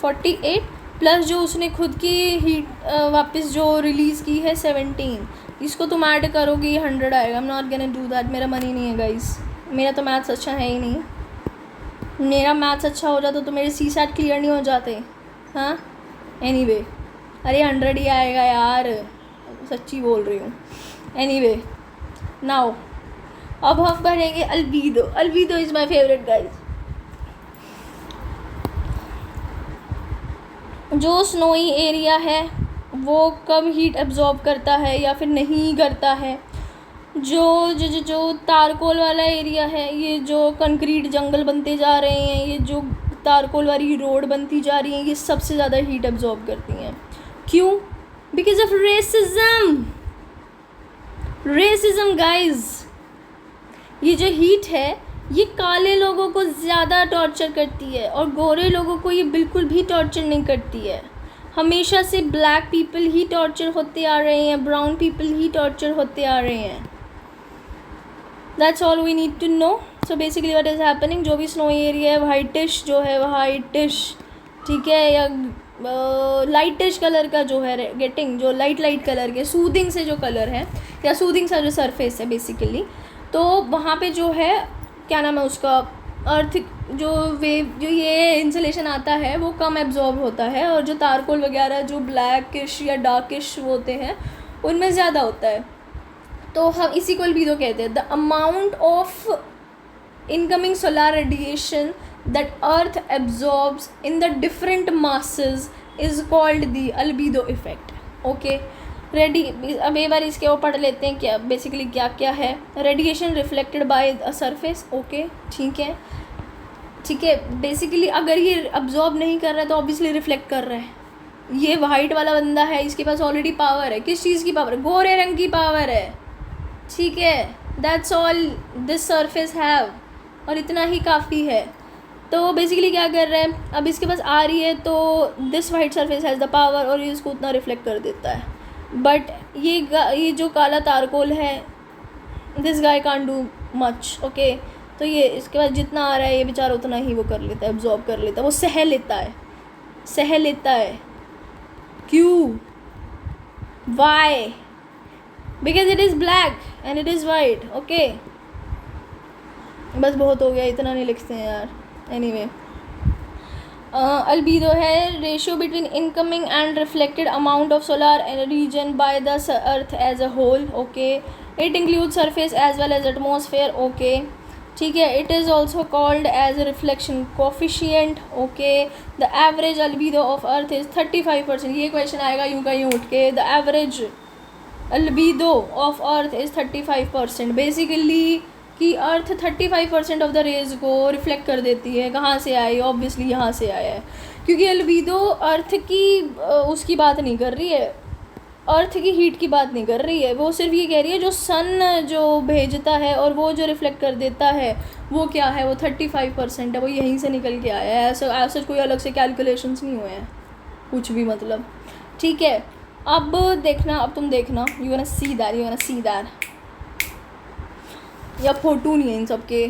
48 प्लस जो उसने खुद की हीट वापस जो रिलीज़ की है 17, इसको तुम ऐड करोगे ये 100 आएगा। I am not gonna do that, मेरा मन ही नहीं है गाइस, मेरा तो मैथ्स अच्छा है ही नहीं। मेरा मैथ्स अच्छा हो जाता तो मेरे CSAT क्लियर नहीं हो जाते, हाँ। एनीवे, अरे 100 ही आएगा यार, सच्ची बोल रही हूँ। एनीवे नाउ अब हम पढ़ेंगे अल्बीडो। अल्बीडो इज़ माई फेवरेट गाइस। जो स्नोई एरिया है वो कम हीट एब्जॉर्ब करता है या फिर नहीं करता है। जो जो जो जो तारकोल वाला एरिया है, ये जो कंक्रीट जंगल बनते जा रहे हैं, ये जो तारकोल वाली रोड बनती जा रही है, ये सबसे ज़्यादा हीट एब्जॉर्ब करती हैं। क्यों? Because of racism. Racism guys, ये जो हीट है ये काले लोगों को ज़्यादा टॉर्चर करती है और गोरे लोगों को ये बिल्कुल भी टॉर्चर नहीं करती है। हमेशा से ब्लैक पीपल ही टॉर्चर होते आ रहे हैं, ब्राउन पीपल ही टॉर्चर होते आ रहे हैं। That's all we need to know. So basically what is happening, जो भी स्नो एरिया है वाइटिश जो है, वाइटिश, ठीक है, या लाइटिश कलर का जो है गेटिंग, जो लाइट कलर के सूदिंग से जो कलर है या सूदिंग सा जो सरफेस है बेसिकली, तो वहाँ पे जो है क्या नाम है उसका, अर्थ जो वेव जो ये इंसुलेशन आता है वो कम एब्जॉर्ब होता है, और जो तारकोल वगैरह जो ब्लैकिश या डार्किश होते हैं उनमें ज़्यादा होता है। तो हम इसी को अल्बीडो कहते हैं। The amount of incoming solar radiation that earth absorbs in the different masses is called the albedo effect. Okay, अब एक बार इसके वो पढ़ लेते हैं क्या बेसिकली क्या क्या है। Radiation reflected by a surface, okay ठीक है, ठीक है। बेसिकली अगर ये अब्जॉर्ब नहीं कर रहा है तो ऑब्वियसली रिफ्लेक्ट कर रहा है। ये वाइट वाला बंदा है, इसके पास ऑलरेडी पावर है। किस चीज़ की पावर? गोरे रंग की पावर है, ठीक है। That's all this surface have, और इतना ही काफ़ी है। तो बेसिकली क्या कर रहे हैं, अब इसके पास आ रही है तो this white surface has the power और ये इसको उतना रिफ्लेक्ट कर देता है। बट ये जो काला तारकोल है, this guy can't do much, okay. तो ये इसके बाद जितना आ रहा है ये बेचारा उतना ही वो कर लेता है, एब्जॉर्ब कर लेता है, वो सह लेता है। क्यों? Why? Because it is black and it is white, okay. बस बहुत हो गया, इतना नहीं लिखते हैं यार। एनीवे, अल्बीडो है ratio between incoming and reflected amount of solar region by the earth as a whole, okay. It include surface as well as atmosphere, okay, ठीक है। It is also called as reflection coefficient, okay. The average albedo of earth is 35%। ये question आएगा यूँ का यूँ उठ के, the average albedo of earth is 35%। Basically कि अर्थ 35% ऑफ द रेज को रिफ्लेक्ट कर देती है। कहाँ से आई? ऑब्वियसली यहाँ से आया है, क्योंकि अल्बीडो अर्थ की उसकी बात नहीं कर रही है, अर्थ की हीट की बात नहीं कर रही है। वो सिर्फ ये कह रही है जो सन जो भेजता है और वो जो रिफ्लेक्ट कर देता है वो क्या है, वो 35% है, वो यहीं से निकल के आया है। ऐसा कोई अलग से कैलकुलेशंस नहीं हुए हैं कुछ भी, मतलब ठीक है, अब देखना, अब तुम देखना, यू गोना सी दैट या फोटो नहीं है इन सब के,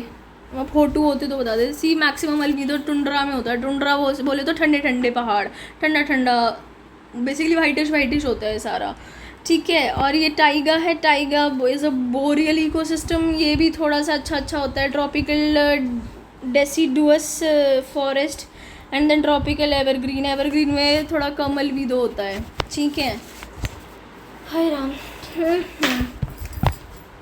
फोटो होते तो बता दे। सी मैक्सिमम अल्बीडो टुंड्रा में होता है। टुंड्रा वो बोले तो ठंडे ठंडे पहाड़, ठंडा ठंडा, बेसिकली वाइटिश होता है सारा। ठीक है, और ये टाइगा है। Taiga is a boreal ecosystem, ये भी थोड़ा सा अच्छा होता है। Tropical deciduous forest and then tropical evergreen में थोड़ा कम अल्बीडो होता है। ठीक है, हाय राम।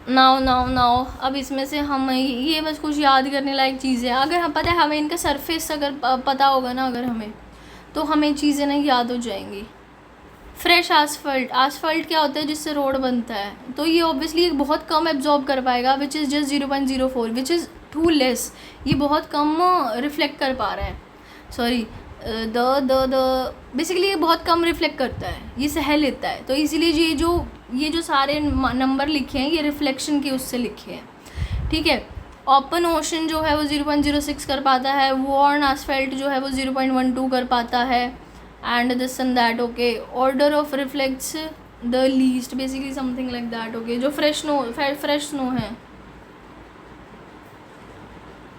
नाउ अब इसमें से हम ये बस कुछ याद करने लायक चीज़ें, अगर हम पता है हमें इनका सरफेस अगर पता होगा ना अगर हमें, तो हमें चीज़ें नहीं याद हो जाएंगी। फ्रेश आसफल्ट क्या होता है जिससे रोड बनता है, तो ये ऑब्वियसली एक बहुत कम एब्जॉर्ब कर पाएगा, which is just 0.04, which is too less. ये बहुत कम रिफ्लेक्ट कर पा रहा है, सॉरी द बेसिकली ये बहुत कम रिफ्लेक्ट करता है, ये सह लेता है। तो इसीलिए ये जो सारे नंबर लिखे हैं ये रिफ्लेक्शन के उससे लिखे हैं। ठीक है, ओपन ओशन जो है वो 0.06 कर पाता है, वॉर्न आसफल्ट जो है वो 0.12 कर पाता है, and this and that. Okay, order of reflects the least, basically something like that. Okay, जो फ्रेश स्नो है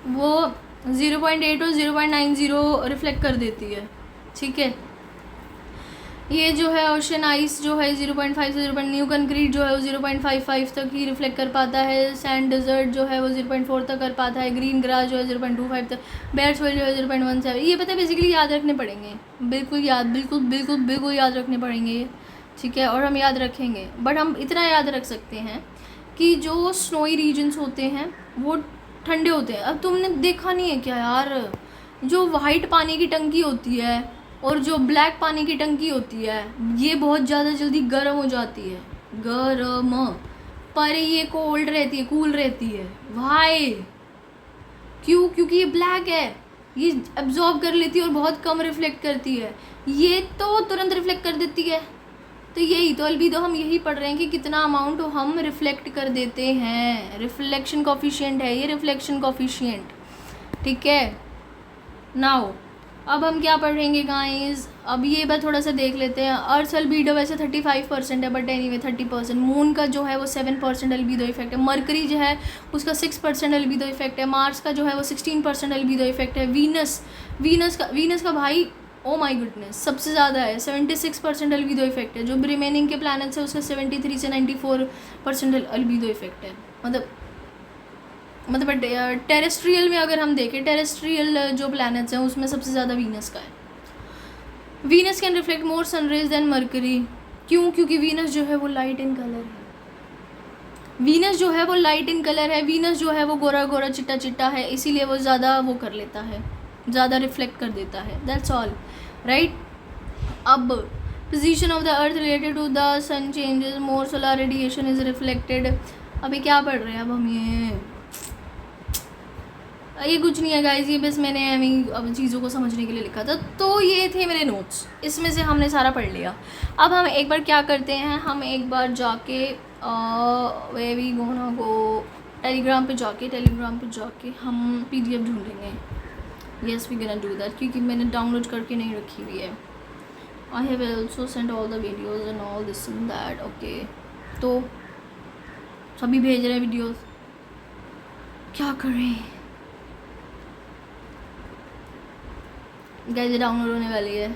वो 0.8 और 0.90 रिफ्लेक्ट कर देती है। ठीक है, ये जो है ओशन आइस जो है 0.5 से 0. न्यू कंक्रीट जो है वो 0.55 तक ही रिफ्लेक्ट कर पाता है। सैंड डेजर्ट जो है वो 0.4 तक कर पाता है। ग्रीन ग्रास जो है 0.25 तक। बेयर सॉइल जो है 0.17। ये पता है बेसिकली याद रखने पड़ेंगे, बिल्कुल याद रखने पड़ेंगे ये। ठीक है, और हम याद रखेंगे, बट हम इतना याद रख सकते हैं कि जो स्नोई रीजन्स होते हैं वो ठंडे होते हैं। अब तुमने देखा नहीं है क्या यार, जो वाइट पानी की टंकी होती है और जो ब्लैक पानी की टंकी होती है ये बहुत ज़्यादा जल्दी गर्म हो जाती है, गर्म, पर ये कोल्ड रहती है, कूल रहती है। वाई? क्यों? क्योंकि ये ब्लैक है, ये एब्जॉर्ब कर लेती है और बहुत कम रिफ्लेक्ट करती है। ये तो तुरंत रिफ्लेक्ट कर देती है। तो यही तो अल्बीडो हम यही पढ़ रहे हैं कि कितना अमाउंट हम रिफ्लेक्ट कर देते हैं। रिफ्लेक्शन कॉफिशिएंट है ये, रिफ्लेक्शन कॉफिशिएंट। ठीक है, नाउ अब हम क्या पढ़ेंगे गाइस, अब ये बात थोड़ा सा देख लेते हैं। अर्थ अल्बीडो वैसे 35% है, बट एनीवे 30%। मून का जो है वो 7% अल्बीडो इफेक्ट है। मरकरी जो है उसका 6% अल्बीडो इफेक्ट है। मार्स का जो है वो 16% अल्बीडो इफेक्ट है। वीनस का भाई ओ माय गुडनेस सबसे ज़्यादा है, 76% अल्बीडो इफेक्ट है। जो रिमेनिंग के प्लैनेट्स है उसका 73 से 94% अल्बीडो इफेक्ट है। मतलब टेरेस्ट्रियल में अगर हम देखें, टेरेस्ट्रियल जो प्लैनेट्स हैं उसमें सबसे ज़्यादा वीनस का है। Venus can reflect more sunrays than Mercury. क्यों? क्योंकि वीनस जो है वो लाइट इन कलर है। वीनस जो है वो गोरा गोरा चिट्टा चिट्टा है, इसीलिए वो ज़्यादा वो कर लेता है, ज़्यादा रिफ्लेक्ट कर देता है। That's all right. अब position of the earth related to the sun changes, more solar radiation is reflected. अभी क्या पढ़ रहे हैं अब हम? ये कुछ नहीं है गाइज, ये बस मैंने अब चीज़ों को समझने के लिए लिखा था। तो ये थे मेरे नोट्स, इसमें से हमने सारा पढ़ लिया। अब हम एक बार क्या करते हैं, हम एक बार जाके वे वी गोना गो टेलीग्राम पे जाके हम PDF ढूंढेंगे। Yes we gonna do that, क्योंकि मैंने डाउनलोड करके नहीं रखी हुई है। I have also send all the videos and all this and that. Okay, तो सभी भेज रहे हैं वीडियोज़, क्या करें गाइस? डाउनलोड होने वाली है।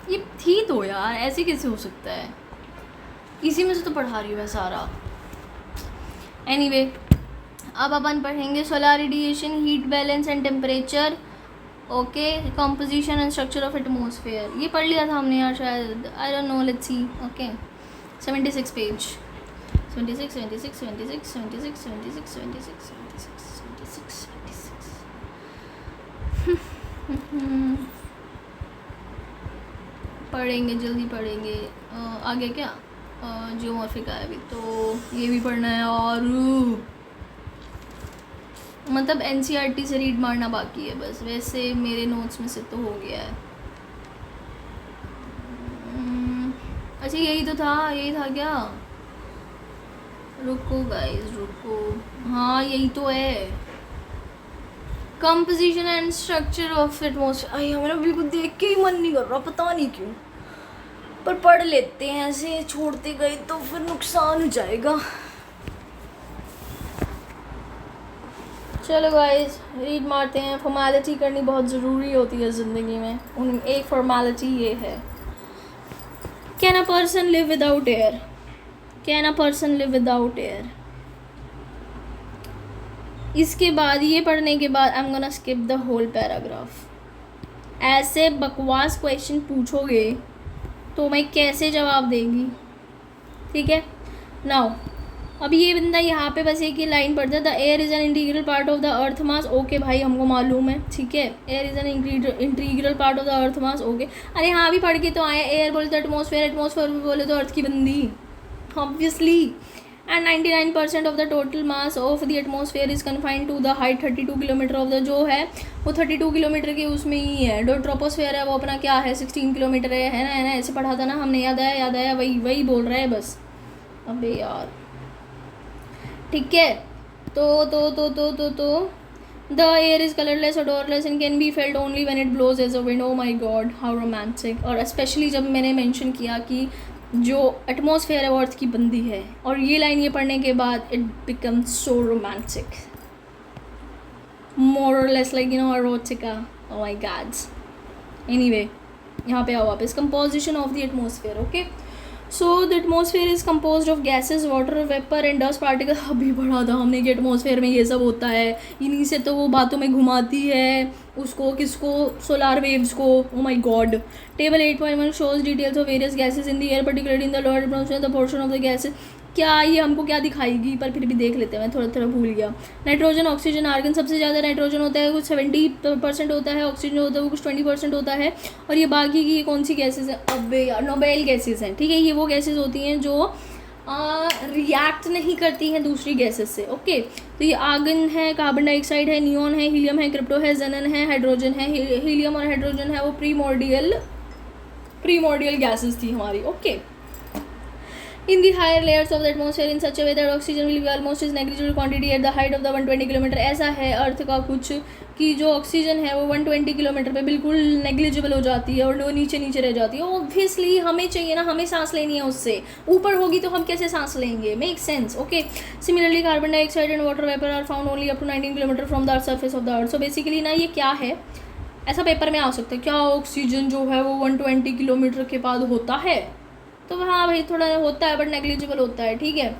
ये थी तो यार, ऐसे कैसे हो सकता है? इसी में से तो पढ़ा रही हूँ मैं सारा। एनीवे, अब अपन पढ़ेंगे solar radiation, heat balance and temperature. Okay, composition and structure of atmosphere, ये पढ़ लिया था हमने यार शायद, I don't know, let's see. Okay, 76 page, 76 पढ़ेंगे, जल्दी पढ़ेंगे। आगे क्या जियोमॉर्फिक है अभी, तो ये भी पढ़ना है। और मतलब NCERT से रीड मारना बाकी है बस, वैसे मेरे नोट्स में से तो हो गया है। अच्छा यही था क्या? रुको गाइस रुको, हाँ यही तो है, composition and structure of atmosphere. आई हमारा बिल्कुल देख के ही मन नहीं कर रहा, पता नहीं क्यों, पर पढ़ लेते हैं, ऐसे छोड़ते गए तो फिर नुकसान हो जाएगा। चलो गाइस रीड मारते हैं। फॉर्मेलिटी करनी बहुत ज़रूरी होती है ज़िंदगी में, उन एक फॉर्मेलिटी ये है, can a person live without air, can a person live without air. इसके बाद ये पढ़ने के बाद I am gonna skip the whole paragraph. ऐसे बकवास क्वेश्चन पूछोगे तो मैं कैसे जवाब देंगी, ठीक है। नाउ अब ये बंदा यहाँ पे बस एक ही लाइन पढ़ता है, the air is an integral part of the earth mass. Okay भाई हमको मालूम है, ठीक है, air is an integral part of the earth mass. Okay अरे हाँ भी पढ़ के तो आए, एयर बोले तो एटमॉस्फेयर, एटमॉस्फेयर बोले तो अर्थ की बंदी, obviously. And 99% of the total mass of the atmosphere is confined to the height 32 kilometre of the, जो है वो 32 किलोमीटर के उसमें ही है। जो ट्रोपोस्फेयर है वो अपना क्या है 16 किलोमीटर है ना, ऐसे पढ़ा था ना हमने, याद आया वही बोल रहा है बस। अबे यार ठीक है। तो the air is colourless, odorless and can be felt only when it blows as a wind। oh my god how romantic। और स्पेशली जब मैंने मेंशन किया कि जो एटमॉस्फेयर है वो अर्थ की बंदी है, और ये लाइन ये पढ़ने के बाद इट बिकम्स सो रोमांटिक, मोर और less like erotica। oh my god। anyway यहाँ पे आओ वापस, composition of the atmosphere. Okay so the atmosphere is compose of gases, water, vapour and dust particle. अभी पढ़ा था हमने कि एटमॉस्फेयर में ये सब होता है, इन्हीं से तो वो बातों में घुमाती है उसको, किसको, सोलार वेव्स को। Oh my God. Table 8.1 shows details of various gases in the air particularly in the lower atmosphere, the portion of the gases. क्या ये हमको क्या दिखाएगी, पर फिर भी देख लेते हैं, मैं थोड़ा भूल गया। नाइट्रोजन, ऑक्सीजन, आर्गन, सबसे ज़्यादा नाइट्रोजन होता है, कुछ 70% होता है, ऑक्सीजन होता है वो कुछ 20% होता है, और ये बाकी की कौन सी गैसेज हैं, अबे यार नोबेल गैसेज हैं, ठीक है। ये वो गैसेज होती हैं जो रिएक्ट नहीं करती हैं दूसरी गैसेज से। ओके तो ये आर्गन है, कार्बन डाइऑक्साइड है, नियॉन है, हीलियम है, क्रिप्टो है, ज़ेनन है, हाइड्रोजन है। हीलियम और हाइड्रोजन है वो प्रीमोर्डियल गैसेज थी हमारी। Okay in the higher layers of the atmosphere in such a way that oxygen will be almost as negligible quantity at the height of the 120 kilometre. ऐसा है अर्थ का कुछ कि जो ऑक्सीजन है वो 120 किलोमीटर पे बिल्कुल नेग्लिजिबल हो जाती है और वो नीचे रह जाती है। ऑब्वियसली हमें चाहिए ना, हमें सांस लेनी है उससे, ऊपर होगी तो हम कैसे सांस लेंगे, make sense. Okay similarly carbon dioxide and water vapour are found only up to 19 kilometre from the surface of the earth. So basically ना ये क्या है, ऐसा पेपर में आ सकता है, क्या ऑक्सीजन जो है वो 120 किलोमीटर के बाद होता है, तो हाँ भाई थोड़ा होता है बट नेग्लिजिबल होता है, ठीक है।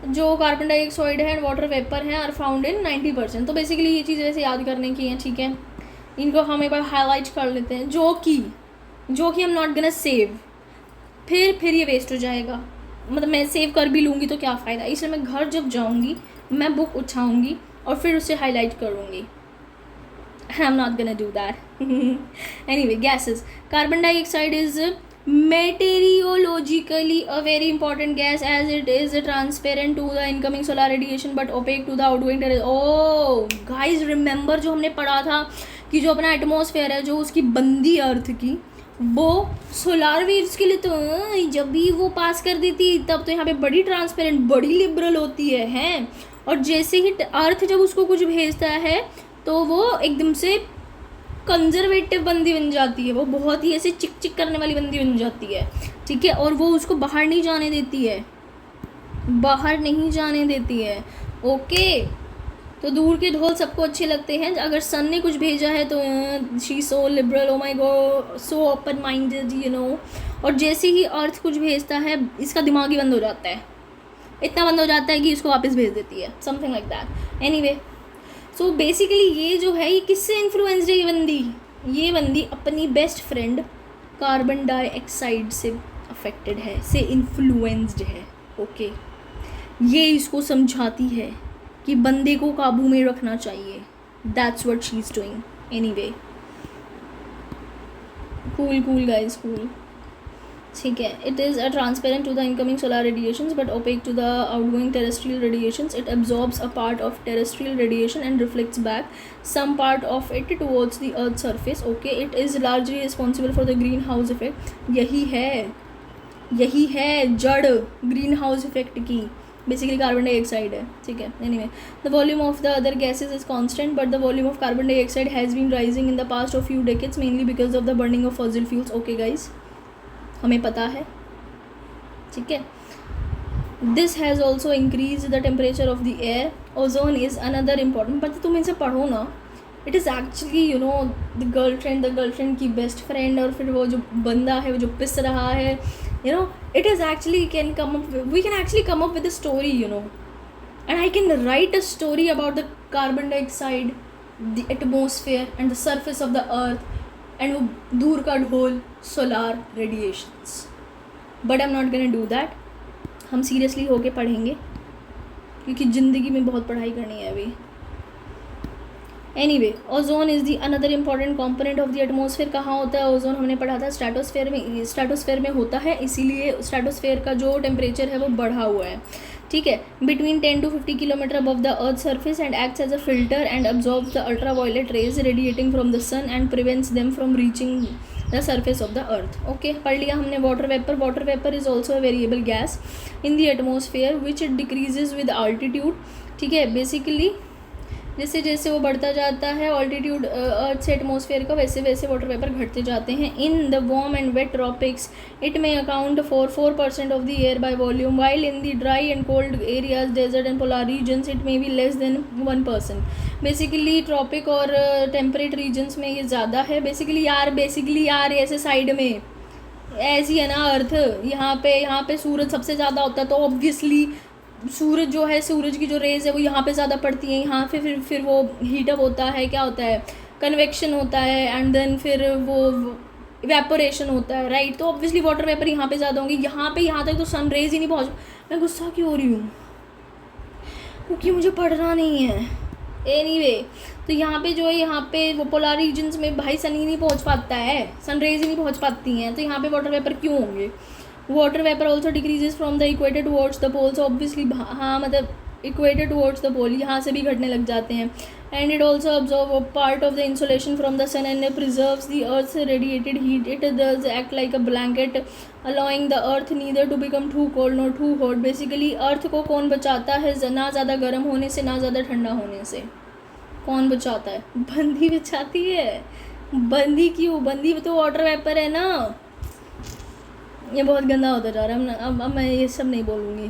जो कार्बन डाइऑक्साइड है एंड वाटर वेपर है आर फाउंड इन 90%। तो बेसिकली ये चीज़ ऐसे याद करने की हैं, ठीक है। इनको हम एक बार हाईलाइट कर लेते हैं, जो कि हम नॉट गना सेव, फिर ये वेस्ट हो जाएगा, मतलब मैं सेव कर भी लूँगी तो क्या फ़ायदा। इसलिए मैं घर जब जाऊँगी मैं बुक उठाऊँगी और फिर उसे हाईलाइट करूँगी। I am not gonna do that. Anyway gases, carbon dioxide is meteorologically a very important gas as it is transparent to the incoming solar radiation but opaque to the outgoing terrestrial। oh guys remember जो हमने पढ़ा था कि जो अपना atmosphere है जो उसकी बंदी अर्थ की, वो सोलार वेव्स के लिए तो जब भी वो पास कर देती तब तो यहाँ पे बड़ी ट्रांसपेरेंट, बड़ी लिबरल होती है हैं। और जैसे ही अर्थ जब उसको कुछ भेजता है तो वो एकदम से कंजर्वेटिव बंदी बन जाती है, वो बहुत ही ऐसे चिक करने वाली बंदी बन जाती है, ठीक है। और वो उसको बाहर नहीं जाने देती है, ओके। तो दूर के ढोल सबको अच्छे लगते हैं, अगर सन ने कुछ भेजा है तो she so liberal, oh my God so open minded you know. और जैसे ही अर्थ कुछ भेजता है इसका दिमाग ही बंद हो जाता है, इतना बंद हो जाता है कि इसको वापस भेज देती है, something like that. Anyway so basically ये जो है ये किससे इन्फ्लुएंस्ड है, ये बंदी अपनी बेस्ट फ्रेंड कार्बन डाइऑक्साइड से अफेक्टेड है, से इन्फ्लुएंस्ड है। ओके ये इसको समझाती है कि बंदे को काबू में रखना चाहिए, that's what she is doing. Anyway cool guys, cool, ठीक है। It is a transparent to the incoming solar radiations but opaque to the outgoing terrestrial radiations. It absorbs a part of terrestrial radiation and reflects back some part of it towards the earth surface. Okay it is largely responsible for the green house effect. यही है जड़ green house effect की, basically carbon dioxide है, ठीक है। Anyway the volume of the other gases is constant but the volume of carbon dioxide has been rising in the past of few decades mainly because of the burning of fossil fuels. Okay guys हमें पता है ठीक है. This has also increase the temperature of the air. Ozone is another important. But तुम इनसे पढ़ो ना, it is actually the girlfriend की बेस्ट फ्रेंड, और फिर वो जो बंदा है वो जो पिस रहा है, it is actually we can actually come up with a story, and I can write a story about the carbon dioxide, the atmosphere and the surface of the earth, and वो दूर का ढोल solar radiations. But I'm not gonna do that. हम seriously होके पढ़ेंगे, क्योंकि ज़िंदगी में बहुत पढ़ाई करनी है अभी. Anyway, ozone is the another important component of the atmosphere. कहाँ होता है ओजोन? हमने पढ़ा था स्ट्रेटोस्फेयर में होता है, इसीलिए स्ट्रेटोस्फेयर का जो टेम्परेचर है वो बढ़ा हुआ है. ठीक है. Between 10 to 50 kilometre above the earth surface and acts as a filter and absorb the ultra violet rays radiating from the sun and prevents them from reaching the surface of the earth. Okay, पढ़ लिया हमने. Water vapour is also a variable gas in the atmosphere which it decreases with altitude. ठीक है. Basically जैसे जैसे वो बढ़ता जाता है ऑल्टीट्यूड अर्थ से एटमॉस्फेयर का, वैसे वैसे वाटर वेपर घटते जाते हैं. In the warm and wet tropics it में account for 4% of the air by volume, while in the dry and cold areas, desert and polar regions it may be less than 1%. Basically tropic और temperate regions में ये ज़्यादा है. Basically यार ऐसे side में ऐसी है ना अर्थ, यहाँ पे सूरज सबसे ज़्यादा होता है, तो ऑब्वियसली सूरज जो है, सूरज की जो रेज़ है वो यहाँ पे ज़्यादा पड़ती हैं. यहाँ पे फिर वो हीटअप होता है, क्या होता है, कन्वेक्शन होता है, एंड देन फिर वो इवेपोरेशन होता है, राइट. तो ऑब्वियसली वाटर वेपर यहाँ पे ज़्यादा होंगे. यहाँ तक तो सन रेज़ ही नहीं पहुँच. मैं गुस्सा क्यों हो रही हूँ? क्योंकि मुझे पढ़ना नहीं है. एनीवे, तो यहाँ पे जो है, यहाँ पे वो पोलर रीजन्स में भाई सन ही नहीं पहुँच पाता है, सन रेज़ ही नहीं पहुँच पाती हैं, तो यहाँ पे वाटर वेपर क्यों होंगे? Water vapour also decreases from the equator towards the poles. Obviously हाँ, मतलब इक्वेटर टुवर्ड्स द पोल, यहाँ से भी घटने लग जाते हैं. And it also absorb a part of the insulation from the sun and preserves the earth radiated heat. It does act like a blanket allowing the earth neither to become too cold nor too hot. Basically earth को कौन बचाता है? ना ज़्यादा गर्म होने से, ना ज़्यादा ठंडा होने से. कौन बचाता है? बंदी बचाती है. बंदी क्यों? बंदी तो वाटर वेपर है ना. ये बहुत गंदा होता जा रहा है. अब मैं ये सब नहीं बोलूँगी.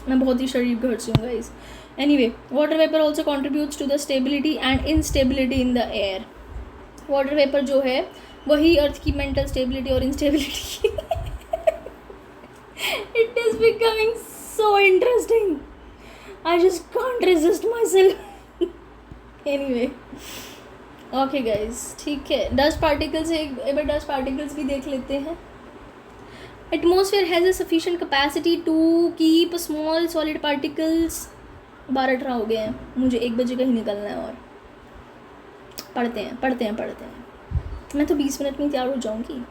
मैं बहुत ही शरीफ घर से हूँ guys. Anyway, water vapour also contributes to the stability and instability in the air. Water vapour जो है वही अर्थ की मेंटल स्टेबिलिटी और instability. It is becoming so interesting. I just can't resist myself. Anyway, okay guys, ठीक है. Dust particles, एक बार dust particles भी देख लेते हैं. Atmosphere has a sufficient capacity to keep small solid particles. 12:18 हो गए हैं, मुझे 1 बजे का ही निकलना है. और पढ़ते हैं. मैं तो 20 मिनट में तैयार हो जाऊँगी.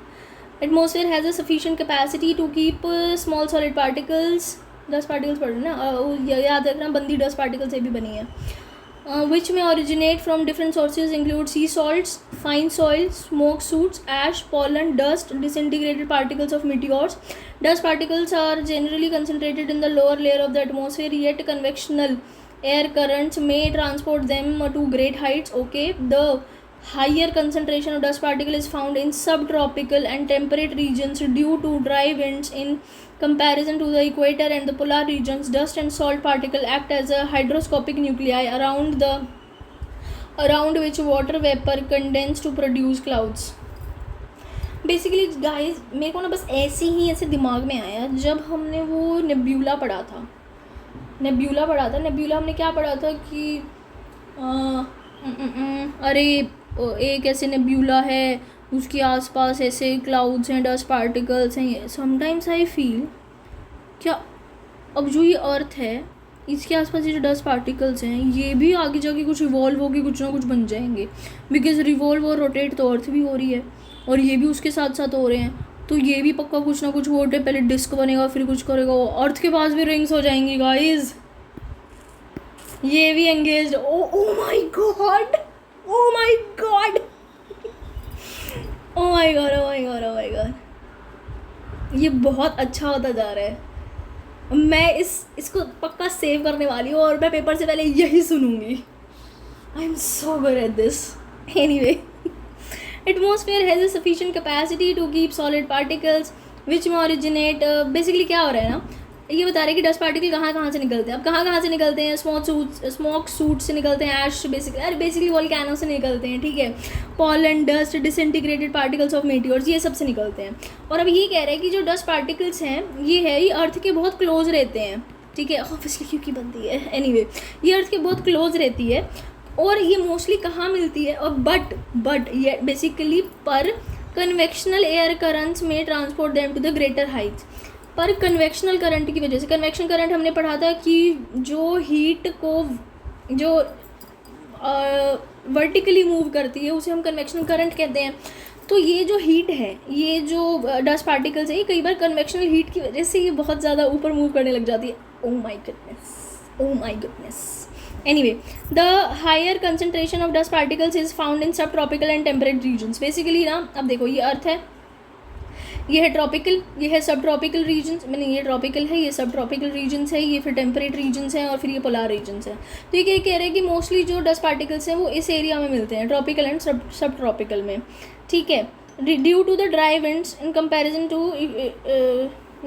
Atmosphere has a sufficient capacity to keep small solid particles. Dust particles पढ़ना, याद रखना, बंदी डस्ट पार्टिकल से भी बनी है. Which may originate from different sources include sea salts, fine soil, smoke suits, ash, pollen, dust, disintegrated particles of meteors. Dust particles are generally concentrated in the lower layer of the atmosphere, yet convectional air currents may transport them to great heights. Okay, the higher concentration of dust particle is found in subtropical and temperate regions due to dry winds in comparison to the equator and the polar regions. Dust and salt particle act as a hygroscopic nuclei around which water vapor condense to produce clouds. Basically guys, मेरे को ना बस ऐसे दिमाग में आया जब हमने वो नेब्यूला पढ़ा था. नेब्यूला हमने क्या पढ़ा था कि अरे एक ऐसे नेब्यूला है, उसके आसपास ऐसे क्लाउड्स हैं, डस्ट पार्टिकल्स हैं. समटाइम्स आई फील क्या अब जो ये अर्थ है इसके आसपास ये जो डस्ट पार्टिकल्स हैं ये भी आगे जाके कुछ इवॉल्व होके कुछ ना कुछ बन जाएंगे. बिकॉज रिवॉल्व और रोटेट तो अर्थ भी हो रही है और ये भी उसके साथ साथ हो रहे हैं, तो ये भी पक्का कुछ ना कुछ होते. पहले डिस्क बनेगा, फिर कुछ करेगा, अर्थ के पास भी रिंग्स हो जाएंगी गाइज. ये भी एंगेज. O my God. ये बहुत अच्छा होता जा रहा है. मैं इसको पक्का सेव करने वाली हूँ और मैं पेपर से पहले यही सुनूंगी. I am so good at this. Anyway, atmosphere has a sufficient capacity to keep solid particles which में ओरिजिनेट, बेसिकली क्या हो रहा है ना, ये बता रहे हैं कि डस्ट पार्टिकल कहाँ कहाँ से निकलते हैं। अब कहाँ से निकलते हैं, स्मोक सूट से निकलते हैं, ऐश बेसिकली वोल्केनो से निकलते हैं, ठीक है। Pollen, dust, disintegrated particles of meteors, ये सब से निकलते हैं। और अब ये कह रहे हैं कि जो डस्ट पार्टिकल्स हैं ये अर्थ के बहुत क्लोज रहते हैं, ठीक है, ऑब्वियसली क्योंकि बनती है, एनीवे ये अर्थ के बहुत क्लोज रहती है। और ये मोस्टली कहाँ मिलती है, और बट ये बेसिकली पर कन्वेक्शनल एयर करंट्स में transport them to the greater heights. पर कन्वेक्शनल करंट की वजह से, कन्वेक्शन करंट हमने पढ़ा था कि जो हीट को जो वर्टिकली मूव करती है उसे हम कन्वेक्शनल करंट कहते हैं। तो ये जो हीट है, ये जो डस्ट पार्टिकल्स है, ये कई बार कन्वेक्शनल हीट की वजह से ये बहुत ज़्यादा ऊपर मूव करने लग जाती है। Oh my goodness. Anyway, the higher concentration of dust particles is found in subtropical and temperate regions. Basically ना, अब देखो ये अर्थ है, ये है ट्रॉपिकल, ये है सब ट्रॉपिकल रीजन्स, मैंने ये ट्रॉपिकल है, ये सब ट्रॉपिकल रीजन्स है, ये फिर टेम्परेट रीजन्स हैं, और फिर ये पोलार रीजन्स हैं। तो ये कह रहे हैं कि मोस्टली जो डस्ट पार्टिकल्स हैं वो इस एरिया में मिलते हैं, ट्रॉपिकल एंड सब ट्रॉपिकल में, ठीक है। Due to the dry winds in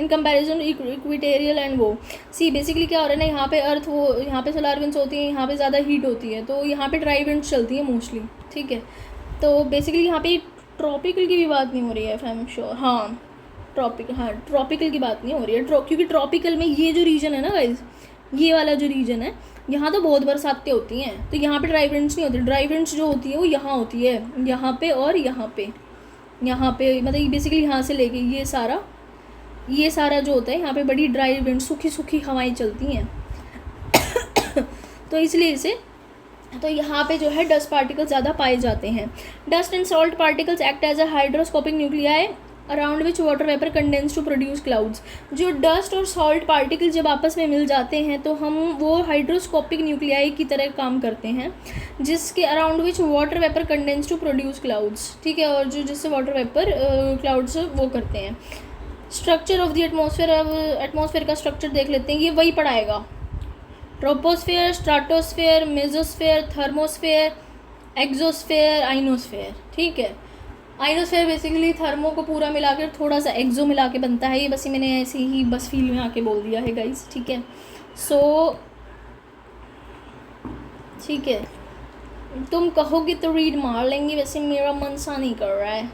comparison equatorial and वो सी, बेसिकली क्या हो रहा है ना, यहाँ पे अर्थ, वो यहाँ पे सोलार विंड्स होती हैं, यहाँ पे ज़्यादा हीट होती है, तो यहाँ पे ड्राई विंड्स चलती हैं मोस्टली, ठीक है। तो बेसिकली यहाँ पे ट्रॉपिकल की भी बात नहीं हो रही है, आई एम श्योर, हाँ ट्रॉपिकल की बात नहीं हो रही है, क्योंकि ट्रॉपिकल में ये जो रीजन है ना गाइज, ये वाला जो रीजन है, यहाँ तो बहुत बरसातें होती हैं, तो यहाँ पे ड्राई विंड्स नहीं होती। ड्राई विंड्स जो होती है वो यहाँ होती है, यहाँ पे और यहाँ पे मतलब बेसिकली यहाँ से लेके ये सारा जो होता है, यहाँ पे बड़ी ड्राई विंड, सूखी हवाएं चलती हैं तो इसलिए इसे, तो यहाँ पे जो है डस्ट पार्टिकल्स ज़्यादा पाए जाते हैं। Dust and salt particles act as a hygroscopic nuclei around which water vapour condense to produce clouds. जो डस्ट और सॉल्ट पार्टिकल जब आपस में मिल जाते हैं तो हम वो हाइड्रोस्कोपिक न्यूक्लियाई की तरह काम करते हैं, जिसके around which water vapour condense to produce clouds, ठीक है। और जो जिससे वाटर वेपर क्लाउड्स वो करते हैं। स्ट्रक्चर ऑफ द एटमॉस्फेयर, अब एटमॉस्फेयर का स्ट्रक्चर देख लेते हैं, ये वही पढ़ाएगा। Troposphere, stratosphere, mesosphere, thermosphere, exosphere, ionosphere, ठीक है। आइनोस्फेयर बेसिकली थर्मो को पूरा मिलाकर थोड़ा सा एक्सो मिला के बनता है, ये बस ही मैंने ऐसे ही बस फील में आके बोल दिया है गाइस, ठीक है। सो ठीक है, तुम कहोगे तो रीड मार लेंगे, वैसे मेरा मन सा नहीं कर रहा है।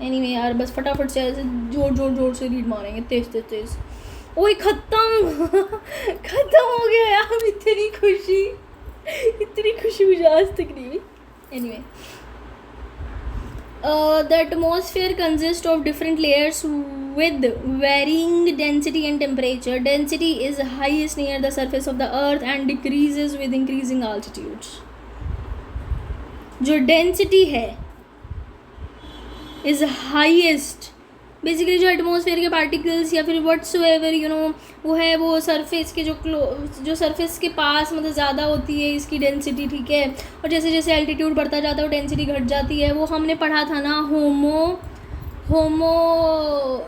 एनीवे यार, बस फटाफट से ऐसे जोर से रीड मारेंगे, तेज। ओए खत्म हो गया यार, इतनी खुशी मुझे आज तक नहीं हुई। Anyway, the atmosphere consists of different layers with varying density and temperature. Density is highest near the surface of the earth and decreases with increasing altitudes. जो density है is highest, बेसिकली जो एटमॉस्फेयर के particles या फिर whatsoever वो surface के जो surface के पास मतलब ज़्यादा होती है इसकी डेंसिटी, ठीक है। और जैसे जैसे एल्टीट्यूड बढ़ता जाता है वो डेंसिटी घट जाती है। वो हमने पढ़ा था ना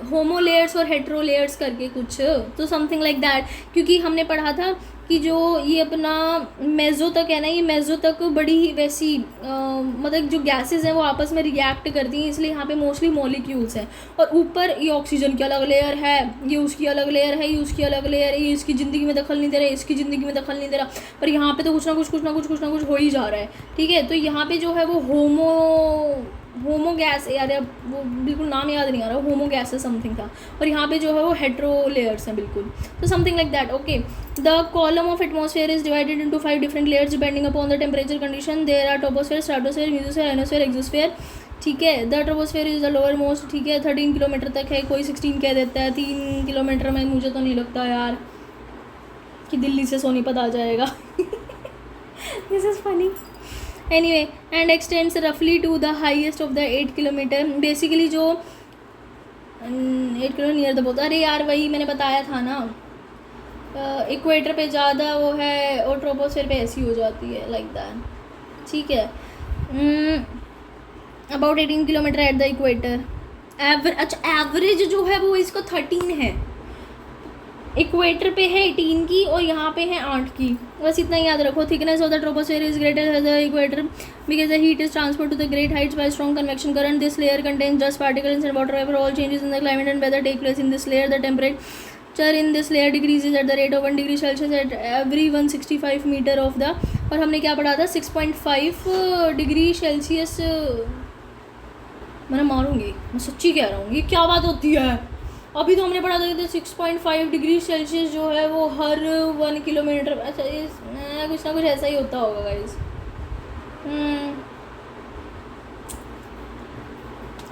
होमो लेयर्स और हेट्रो लेयर्स करके कुछ, तो समथिंग लाइक दैट। क्योंकि हमने पढ़ा था कि जो ये अपना मेज़ो तक है ना, ये मेज़ो तक बड़ी वैसी मतलब जो गैसेस हैं वो आपस में रिएक्ट करती हैं, इसलिए यहाँ पे मोस्टली मॉलिक्यूल्स हैं। और ऊपर ये ऑक्सीजन की अलग लेयर है, ये उसकी अलग लेयर है, ये उसकी अलग लेयर है, ये इसकी ज़िंदगी में दखल नहीं दे रहा, इसकी ज़िंदगी में दखल नहीं दे रहा, पर यहाँ पे तो कुछ ना कुछ हो ही जा रहा है, ठीक है। तो यहाँ पे जो है वो होमो गैस, यार वो बिल्कुल नाम याद नहीं आ रहा, होमो गैस समथिंग था। और यहाँ पे जो है वो हेट्रो लेयर्स हैं बिल्कुल, तो something like that, okay. The column of atmosphere is divided into 5 different layers depending upon the temperature condition. There are troposphere, stratosphere, mesosphere, ionosphere, exosphere, ठीक है। The troposphere is the lowermost, ठीक है, 13 kilometre तक है, कोई 16 कह देता है। 3 किलोमीटर में मुझे तो नहीं लगता यार कि दिल्ली से सोनीपत आ जाएगा this is funny. Anyway, and extends रफली to the highest of the 8 kilometre. Basically जो 8 किलो नियर द बोथ, अरे यार वही मैंने बताया था ना, इक्वेटर पे ज़्यादा वो है और ट्रोपोस्फेयर पे ऐसी हो जाती है, लाइक दैट, ठीक है। About 18 kilometre eight the equator. अच्छा एवरेज जो है वो इसका 13 है, इक्वेटर पे है 18 की और यहाँ पे है 8 की, बस इतना ही याद रखो. Thickness of the troposphere is greater at the equator because the heat is transferred to the great heights by strong convection current. This layer contains dust particles and water vapour. All changes in the climate and weather take place in this layer. The temperature in this layer decreases at the rate of 1 degree Celsius at every 165 metre of the. और हमने क्या पढ़ा था, 6.5 degree Celsius. मैं मारूंगी, मैं सच्ची कह रहा हूँ, ये क्या बात होती है. अभी तो हमने पढ़ा था कि 6.5 डिग्री सेल्सियस जो है वो हर 1 किलोमीटर. अच्छा, ये कुछ ना कुछ ऐसा ही होता होगा guys.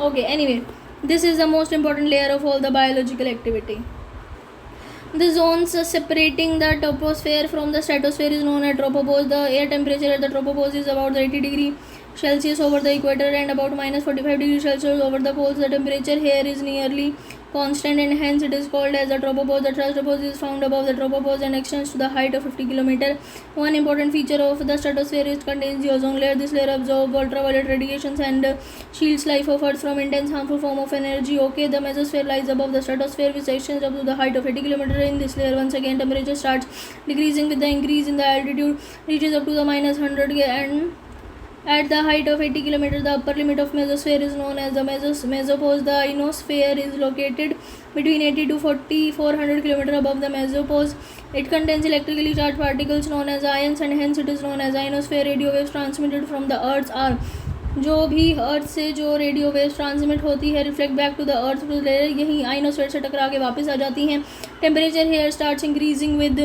Okay, anyway, this is the most important layer of all the biological activity. The zones separating the troposphere from the stratosphere is known as tropopause. The air temperature at the tropopause is about 80 degree Celsius over the equator and about minus 45 degree Celsius over the poles. The temperature here is nearly constant and hence it is called as the tropopause. The stratopause is found above the tropopause and extends to the height of 50 km. One important feature of the stratosphere is contains the ozone layer. This layer absorbs ultraviolet radiations and shields life of Earth from intense harmful form of energy. Okay, the mesosphere lies above the stratosphere which extends up to the height of 80 km. In this layer, once again, temperature starts decreasing with the increase in the altitude, reaches up to the minus 100 and at the height of 80 km. The upper limit of mesosphere is known as the mesopause. The ionosphere is located between 80 to 400 km above the mesopause. It contains electrically charged particles known as ions and hence it is known as ionosphere. Radio waves transmitted from the Earth are जो भी अर्थ से जो radio waves transmit होती है reflect back to the earth layer, यही ionosphere से टकरा के वापस आ जाती हैं. Temperature here starts increasing with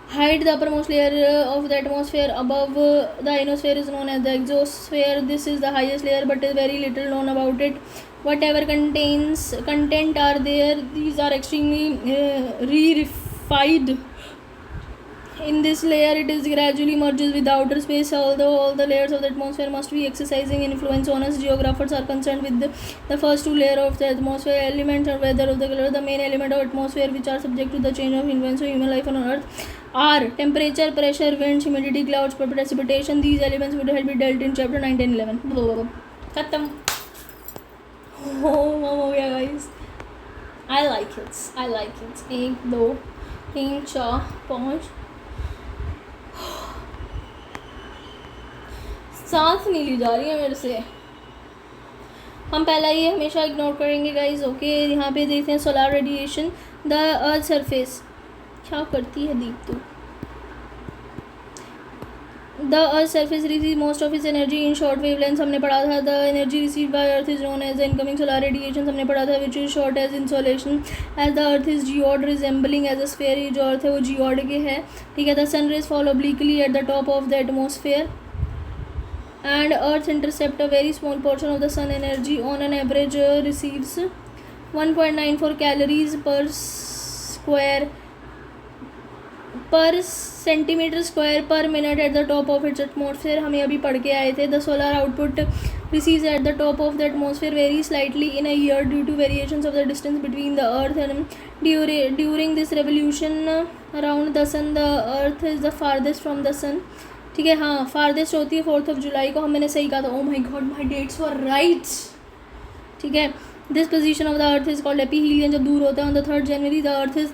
height. The uppermost layer of the atmosphere above the ionosphere is known as the exosphere. This is the highest layer but is very little known about it. Whatever content are there, these are extremely rarefied. In this layer it is gradually merges with the outer space. Although all the layers of the atmosphere must be exercising influence on us, geographers are concerned with the first two layers of the atmosphere. Elements or weather of the color, the main element of atmosphere which are subject to the change of influence of human life on earth are temperature, pressure, winds, humidity, clouds, precipitation. These elements would have been dealt in chapter 9, 10, 11. खत्म हो गया guys. I like it. 1 2 3 4 5 सांस नहीं ली जा रही है मेरे से. हम पहला ये हमेशा इग्नोर करेंगे गाइज. ओके, यहाँ पे देखते हैं solar radiation. The earth surface क्या करती है दीप तू. The earth surface receive most of its energy in short wavelength हमने पढ़ा था. The energy receive by earth is known as the incoming solar radiation हमने पढ़ा था which is short as insolation. As the earth is geoid resembling as a sphere. जो earth है वो geoid के है, ठीक है. The sun rays fall obliquely at the top of the atmosphere and earth intercept a very small portion of the sun energy. On an average receives 1.94 calories per centimeter square per minute at the top of its atmosphere. हमें अभी पढ़ के आए थे. The solar output receives at the top of the atmosphere varies slightly in a year due to variations of the distance between the earth and during this revolution around the sun. The earth is the farthest from the sun, ठीक है. हाँ, farthest होती है 4 जुलाई को. मैंने सही कहा था. Oh my God, my dates were right, ठीक है. This position of the earth is called aphelion. जब दूर होता है on the 3rd January the earth is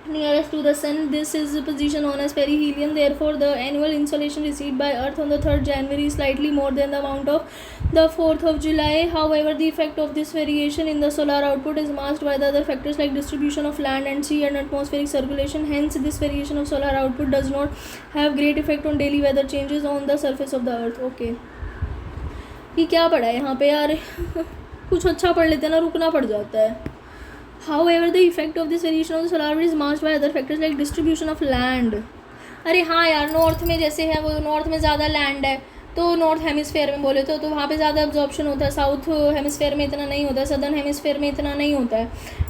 nearest to the sun. This is position known as perihelion. Therefore, the annual insolation received by Earth on the 3rd January is slightly more than the amount of the 4th of July. However, the effect of this variation in the solar output is masked by the other factors like distribution of land and sea and atmospheric circulation. Hence, this variation of solar output does not have great effect on daily weather changes on the surface of the Earth. Okay. ये क्या पढ़ा है यहाँ पे यार. कुछ अच्छा पढ़ लेते हैं ना, रुकना पड़ जाता है. However, the effect of this variation of the solar wind is masked by other factors like distribution of land. अरे हाँ यार, नॉर्थ में जैसे है वो नॉर्थ में ज़्यादा लैंड है तो नॉर्थ हेमिस्फेयर में बोले तो वहाँ पे ज़्यादा एब्जॉर्प्शन होता है. साउथ हेमिस्फेयर में इतना नहीं होता है, सदर्न हेमिस्फेयर में इतना नहीं होता है,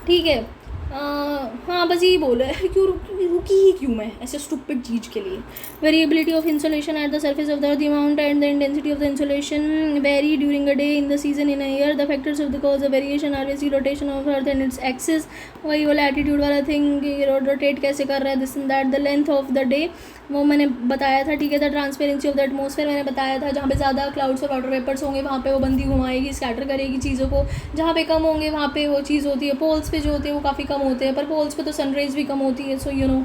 ठीक है. हाँ, बस यही बोला है. क्यों रुकी ही क्यों मैं ऐसे स्टूपिड चीज़ के लिए. Variability of insolation at the surface of the earth. The amount and the intensity of the insolation vary during a day in the season in a year. The factors of the cause of variation are basically rotation of earth and its axis. वही वाला attitude वाला thing, rotate कैसे कर रहा है, this and that. The length of the day वो मैंने बताया था, ठीक है। The transparency of the atmosphere मैंने बताया था, जहाँ पे ज़्यादा क्लाउड्स और वाटर वेपर्स होंगे वहाँ पे वो बंदी घुमाएगी, स्कैटर करेगी चीज़ों को, जहाँ पे कम होंगे वहाँ पे वो चीज़ होती है। पोल्स पे जो होते हैं वो काफ़ी कम होते हैं, पर पोल्स पे तो सनराइज भी कम होती है, so you know.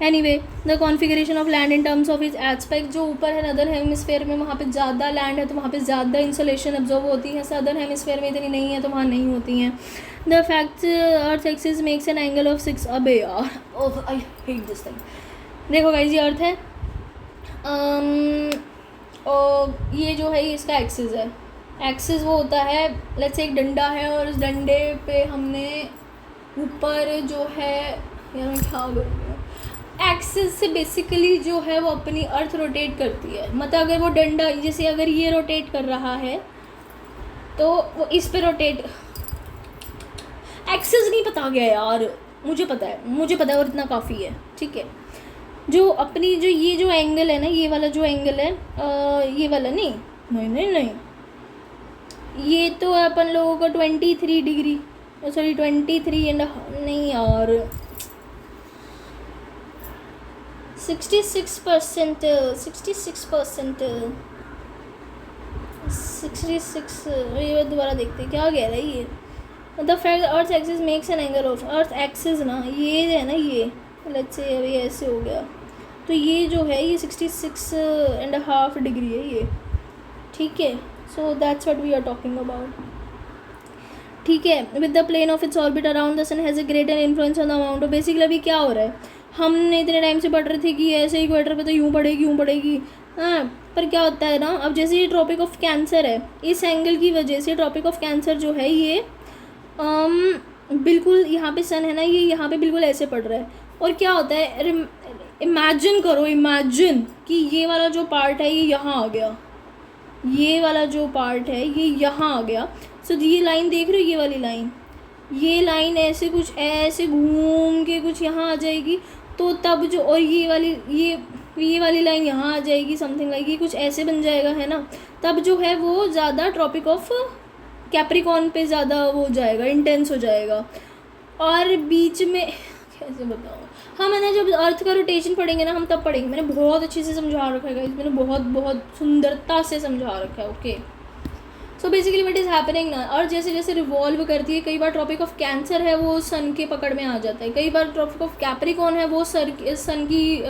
Anyway, the configuration of land in terms of is aspect, जो ऊपर है नदर हेमिस्फेयर में वहाँ पे ज़्यादा लैंड है तो वहाँ पे ज़्यादा इंसोलेशन एब्जॉर्ब होती है, सदर्न हेमिस्फेयर में इतनी नहीं है तो वहाँ नहीं होती हैं। The fact earth axis makes an angle of 6, अबे यार ओह आई हेट दिस थिंग। देखो गाइस, ये अर्थ है, और ये जो है ये इसका एक्सिस है। एक्सिस वो होता है, लेट्स से एक डंडा है और उस डंडे पे हमने ऊपर जो है, यार मैं क्या बोलूँ, एक्सिस से बेसिकली जो है वो अपनी अर्थ रोटेट करती है। मतलब अगर वो डंडा, जैसे अगर ये रोटेट कर रहा है तो वो इस पे रोटेट, एक्सिस नहीं पता गया यार, मुझे पता है और इतना काफ़ी है, ठीक है। जो अपनी जो ये जो एंगल है ना, ये वाला जो एंगल है, ये वाला नहीं नहीं नहीं नहीं, ये तो है अपन लोगों का 23 डिग्री, सॉरी 23 एंड नहीं यार 66%, 66, ये दोबारा देखते क्या कह रहा है ये। The fact earth axis makes an angle of, earth axis ना ये है ना, ये लेट्स से अभी ऐसे हो गया तो ये जो है ये 66.5 डिग्री है ये, ठीक है। So that's what we are talking about, ठीक है। With the plane of its orbit around the sun has a greater influence on the amount of, basically अभी क्या हो रहा है, हमने इतने टाइम से पढ़ रहे थे कि ऐसे इक्वेटर पे तो यूँ पड़ेगी, हाँ, पर क्या होता है ना, अब जैसे ये ट्रॉपिक ऑफ कैंसर है, इस एंगल की वजह से ट्रॉपिक ऑफ कैंसर जो है ये बिल्कुल यहाँ पे सन है ना, ये यहाँ पे बिल्कुल ऐसे पड़ रहा है। और क्या होता है, इमेजिन कि ये वाला जो पार्ट है ये यहाँ आ गया, ये वाला जो पार्ट है ये यहाँ आ गया। सो ये लाइन देख रहे हो, ये लाइन ऐसे कुछ ऐसे घूम के कुछ यहाँ आ जाएगी, तो तब जो, और ये वाली लाइन यहाँ आ जाएगी, समथिंग लाइक ये कुछ ऐसे बन जाएगा, है ना। तब जो है वो ज़्यादा ट्रॉपिक ऑफ कैप्रिकॉर्न पे ज़्यादा वो हो जाएगा, इंटेंस हो जाएगा। और बीच में कैसे बताऊँ, हम है ना जब अर्थ का रोटेशन पढ़ेंगे ना हम तब पढ़ेंगे, मैंने बहुत अच्छे से समझा रखा है, मैंने बहुत सुंदरता से समझा रखा है, okay. So basically what is happening ना, और जैसे जैसे रिवॉल्व करती है, कई बार ट्रॉपिक ऑफ कैंसर है वो सन के पकड़ में आ जाता है, कई बार ट्रॉपिक ऑफ कैप्रिकॉर्न है वो सन की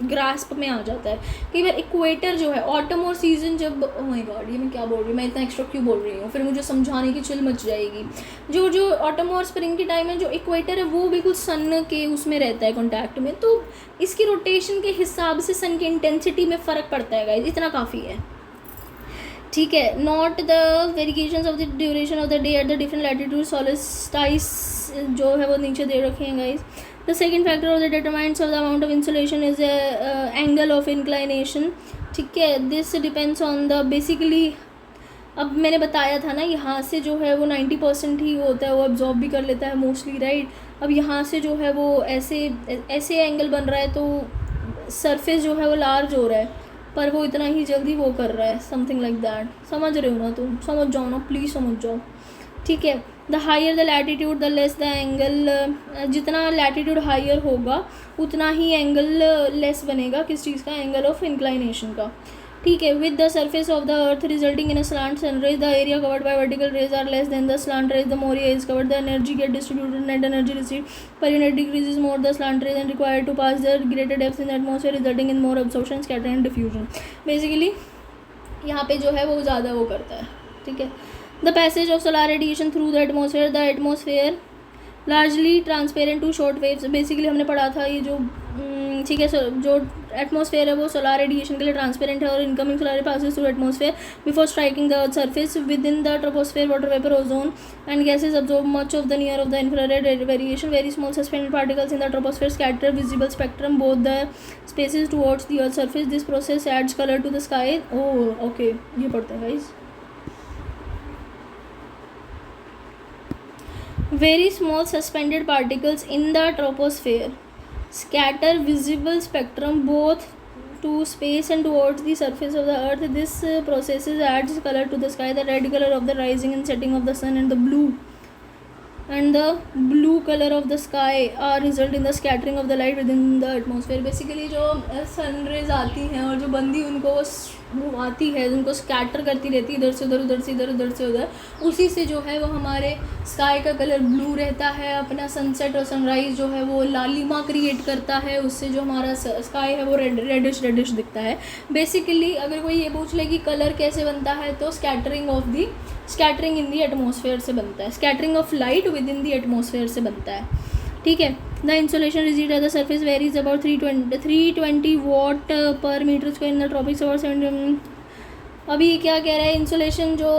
ग्रास्प में आ जाता है, कई बार इक्वेटर जो है, ऑटम और सीजन जब, ओह माय गॉड ये मैं क्या बोल रही हूँ, मैं इतना एक्स्ट्रा क्यों बोल रही हूँ, फिर मुझे समझाने की चिल मच जाएगी। जो ऑटम और स्प्रिंग के टाइम में जो इक्वेटर है वो बिल्कुल सन के उसमें रहता है कॉन्टैक्ट में, तो इसकी रोटेशन के हिसाब से सन की इंटेंसिटी में फ़र्क पड़ता है गाइस, इतना काफ़ी है, ठीक है। Not the variations of the duration of the day at the different latitude, solstice जो है वो नीचे दे रखे हैं guys. The second factor of the determines of the amount of insulation is angle of inclination, ठीक है। This depends on the, basically अब मैंने बताया था ना, यहाँ से जो है वो 90% ही होता है, वो एब्जॉर्ब भी कर लेता है मोस्टली, राइट। अब यहाँ से जो है वो ऐसे एंगल बन रहा है तो सरफेस जो है वो लार्ज हो रहा है, पर वो इतना ही जल्दी वो कर रहा है, समथिंग लाइक दैट। समझ रहे हो ना तुम, समझ जाओ ना प्लीज़, समझ जाओ, ठीक है। The higher the latitude the less the angle, जितना लैटिट्यूड हायर होगा उतना ही एंगल लेस बनेगा, किस चीज़ का, एंगल ऑफ इंक्लाइनेशन का, ठीक है। With the surface of the earth resulting in a slant sunrise, the area covered by vertical rays are less than the slant rays, the more area is covered the energy get distributed, net energy received per unit decreases more the slant rays and required to pass the greater depth in the atmosphere resulting in more absorption, scattering and diffusion. Basically यहाँ पे जो है वो ज़्यादा वो करता है, ठीक है। The passage of solar radiation through the atmosphere largely transparent to short waves, basically हमने पढ़ा था ये जो, ठीक है, जो एटमॉस्फेयर है वो सोलर रेडिएशन के लिए ट्रांसपेरेंट है, और incoming solar passes through atmosphere before striking the earth surface, within the troposphere water vapour ozone and gases absorb much of the near of the infrared variation, very small suspended particles in the troposphere scatter visible spectrum both the spaces towards the earth surface, this process adds colour to the sky. Oh okay, ये पढ़ते हैं guys. Very small suspended particles in the troposphere scatter visible spectrum both to space and towards the surface of the earth. This process adds color to the sky, the red color of the rising and setting of the sun and the blue and the blue color of the sky are result in the scattering of the light within the atmosphere. Basically जो sun rays आती हैं और जो बंदी उनको वो आती है, उनको स्कैटर करती रहती है इधर से उधर, उधर से इधर, उधर से उधर, उसी से जो है वो हमारे स्काई का कलर ब्लू रहता है. अपना सनसेट और सनराइज़ जो है वो लालिमा क्रिएट करता है, उससे जो हमारा स्काई है वो रेडिश दिखता है. बेसिकली अगर कोई ये पूछ ले कि कलर कैसे बनता है, तो स्कैटरिंग इन दी एटमॉस्फेयर से बनता है. Scattering of light within the atmosphere से बनता है. ठीक है. The insolation received at the surface varies about 320 watt per metre square in the tropics और 70. अभी क्या कह रहा है, इंसोलेशन जो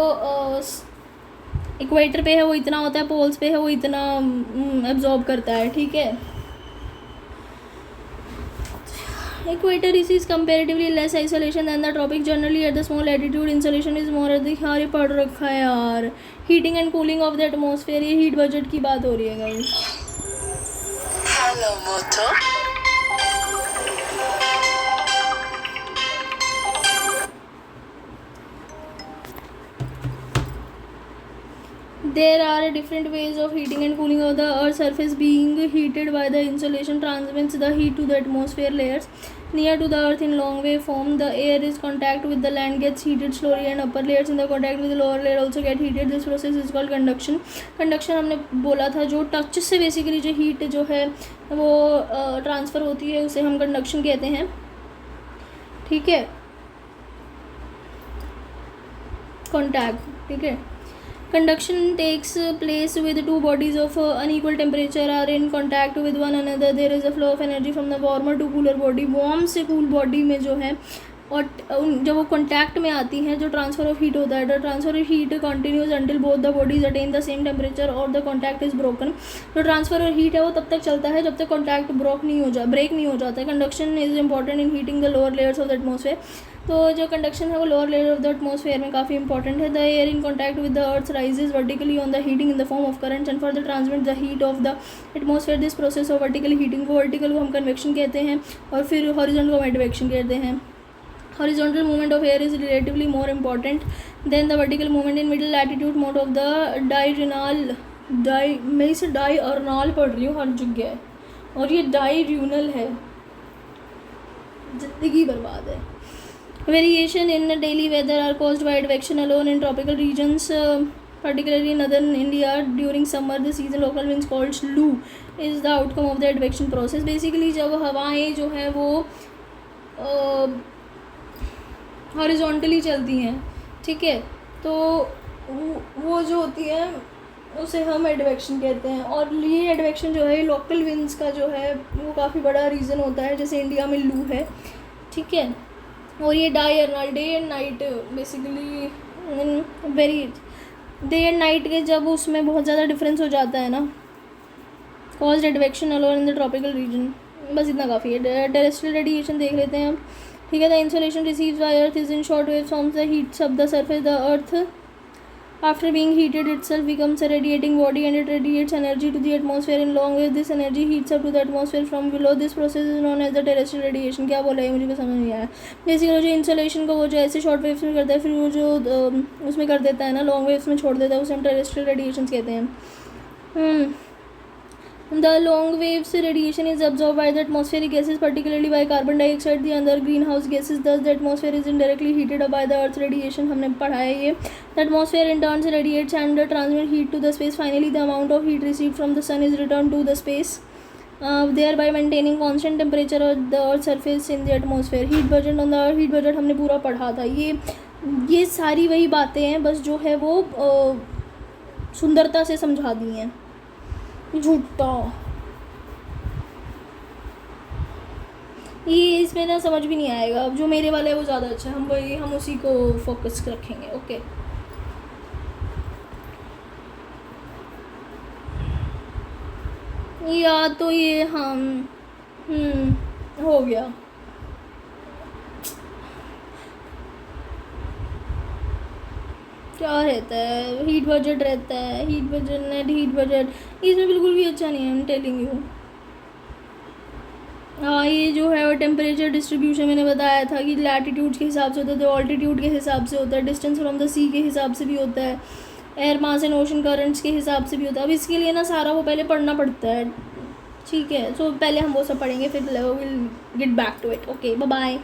इक्वेटर पे है वो इतना होता है, पोल्स पे है वो इतना एब्जॉर्ब करता है. ठीक है. Equator receives comparatively less isolation than the tropics. Generally at the small latitude insolation is more at the. हाँ ये पढ़ रखा है यार. Heating and cooling of the atmosphere, ये हीट बजट की बात हो रही है guys. Hello Moto. There are different ways of heating and cooling of the Earth's surface. Being heated by the insolation transmits the heat to the atmosphere layers near to the Earth in long wave form. The air is contact with the land gets heated slowly and upper layers in the contact with the lower layer also get heated. This process is called conduction. Conduction हमने बोला था, जो touch से basically जो heat जो है वो transfer होती है उसे हम कंडक्शन कहते हैं. ठीक है. कॉन्टैक्ट. ठीक है. Conduction takes place with two bodies of unequal temperature are in contact with one another. There is a flow of energy from the warmer to cooler body. Warm से cool body में जो है और जब वो contact में आती हैं, जो ट्रांसफ़र ऑफ हीट होता है, the transfer of heat continues until both the bodies attain the same temperature और द कॉन्टैक्ट इज ब्रोकन. जो ट्रांसफ़र ऑफ हीट है वो तब तक चलता है जब तक कॉन्टैक्ट ब्रेक नहीं हो जाता है. Conduction is important in heating the lower layers of the atmosphere. तो जो कंडक्शन है वो lower layer of the atmosphere में काफ़ी इंपॉर्टेंट है. The air in contact with the earth rises vertically on the heating in the form of currents and further transmit the heat of the atmosphere. This process of vertical heating को हम convection कहते हैं और फिर horizontal को advection कहते हैं. Horizontal movement of air is relatively more important than the vertical movement in middle latitude mode of the मैं इसे डायurnal पढ़ रही हूँ हर जगह और ये डायurnal है. जिंदगी बर्बाद है. Variation in daily weather are caused by advection alone in tropical regions, particularly in northern India during summer. The season local winds called loo is the outcome of the advection process. Basically जब हवाएं जो है वो horizontally चलती हैं, ठीक है, तो वो जो होती है उसे हम एडवेक्शन कहते हैं. और ये एडवेक्शन जो है लोकल विंड्स का जो है वो काफ़ी बड़ा रीज़न होता है. जैसे इंडिया में लू है. ठीक है. और ये diurnal day and night basically very day and night के जब उसमें बहुत ज़्यादा डिफरेंस हो जाता है ना, caused advection alone in the tropical region. बस इतना काफ़ी है. टेरेस्ट्रियल रेडिएशन देख लेते हैं हम. ठीक है. The insolation received by earth is in short wave from the heats of the surface. The earth after being heated itself becomes a radiating body and it radiates energy to the atmosphere in long wave. This energy heats up to the atmosphere from below. This process is known as the terrestrial radiation. क्या बोला है मुझे भी समझ नहीं आया. Basically जो insolation को वो जो ऐसे शॉर्ट वेव्स में करता है फिर वो जो उसमें कर देता है ना, लॉन्ग वेव्स में छोड़ देता है, उसे हम टेरेस्ट्रियल रेडिएशन कहते हैं. The long waves radiation is absorbed by the atmospheric gases, particularly by carbon dioxide, the other greenhouse gases. Thus, the atmosphere is indirectly heated up by the Earth's radiation. हमने पढ़ा है ये. The atmosphere in turn radiates and transmits heat to the space. Finally, the amount of heat received from the sun is returned to the space, thereby maintaining constant temperature of the Earth's surface in the atmosphere. Heat budget on the heat budget हमने पूरा पढ़ा था. ये सारी वही बातें हैं, बस जो है वो सुंदरता से समझा दी हैं. झूठा ये इसमें ना समझ भी नहीं आएगा. अब जो मेरे वाला है वो ज़्यादा अच्छा है. हम उसी को फोकस रखेंगे. ओके. या तो ये हम हो गया. क्या रहता है, हीट बजट रहता है. Heat budget net heat budget इसमें बिल्कुल भी अच्छा नहीं है. I am telling you. हाँ ये जो है वो टेम्परेचर डिस्ट्रीब्यूशन मैंने बताया था कि लैटिट्यूड के हिसाब से होता है, तो ऑल्टीट्यूड के हिसाब से होता है, डिस्टेंस फ्रॉम द सी के हिसाब से भी होता है, air mass and ocean currents के हिसाब से भी होता है। अब इसके लिए ना सारा वो पहले पढ़ना पड़ता है, ठीक है। सो पहले हम वो सब पढ़ेंगे, फिर will get back to it. Okay, bye bye.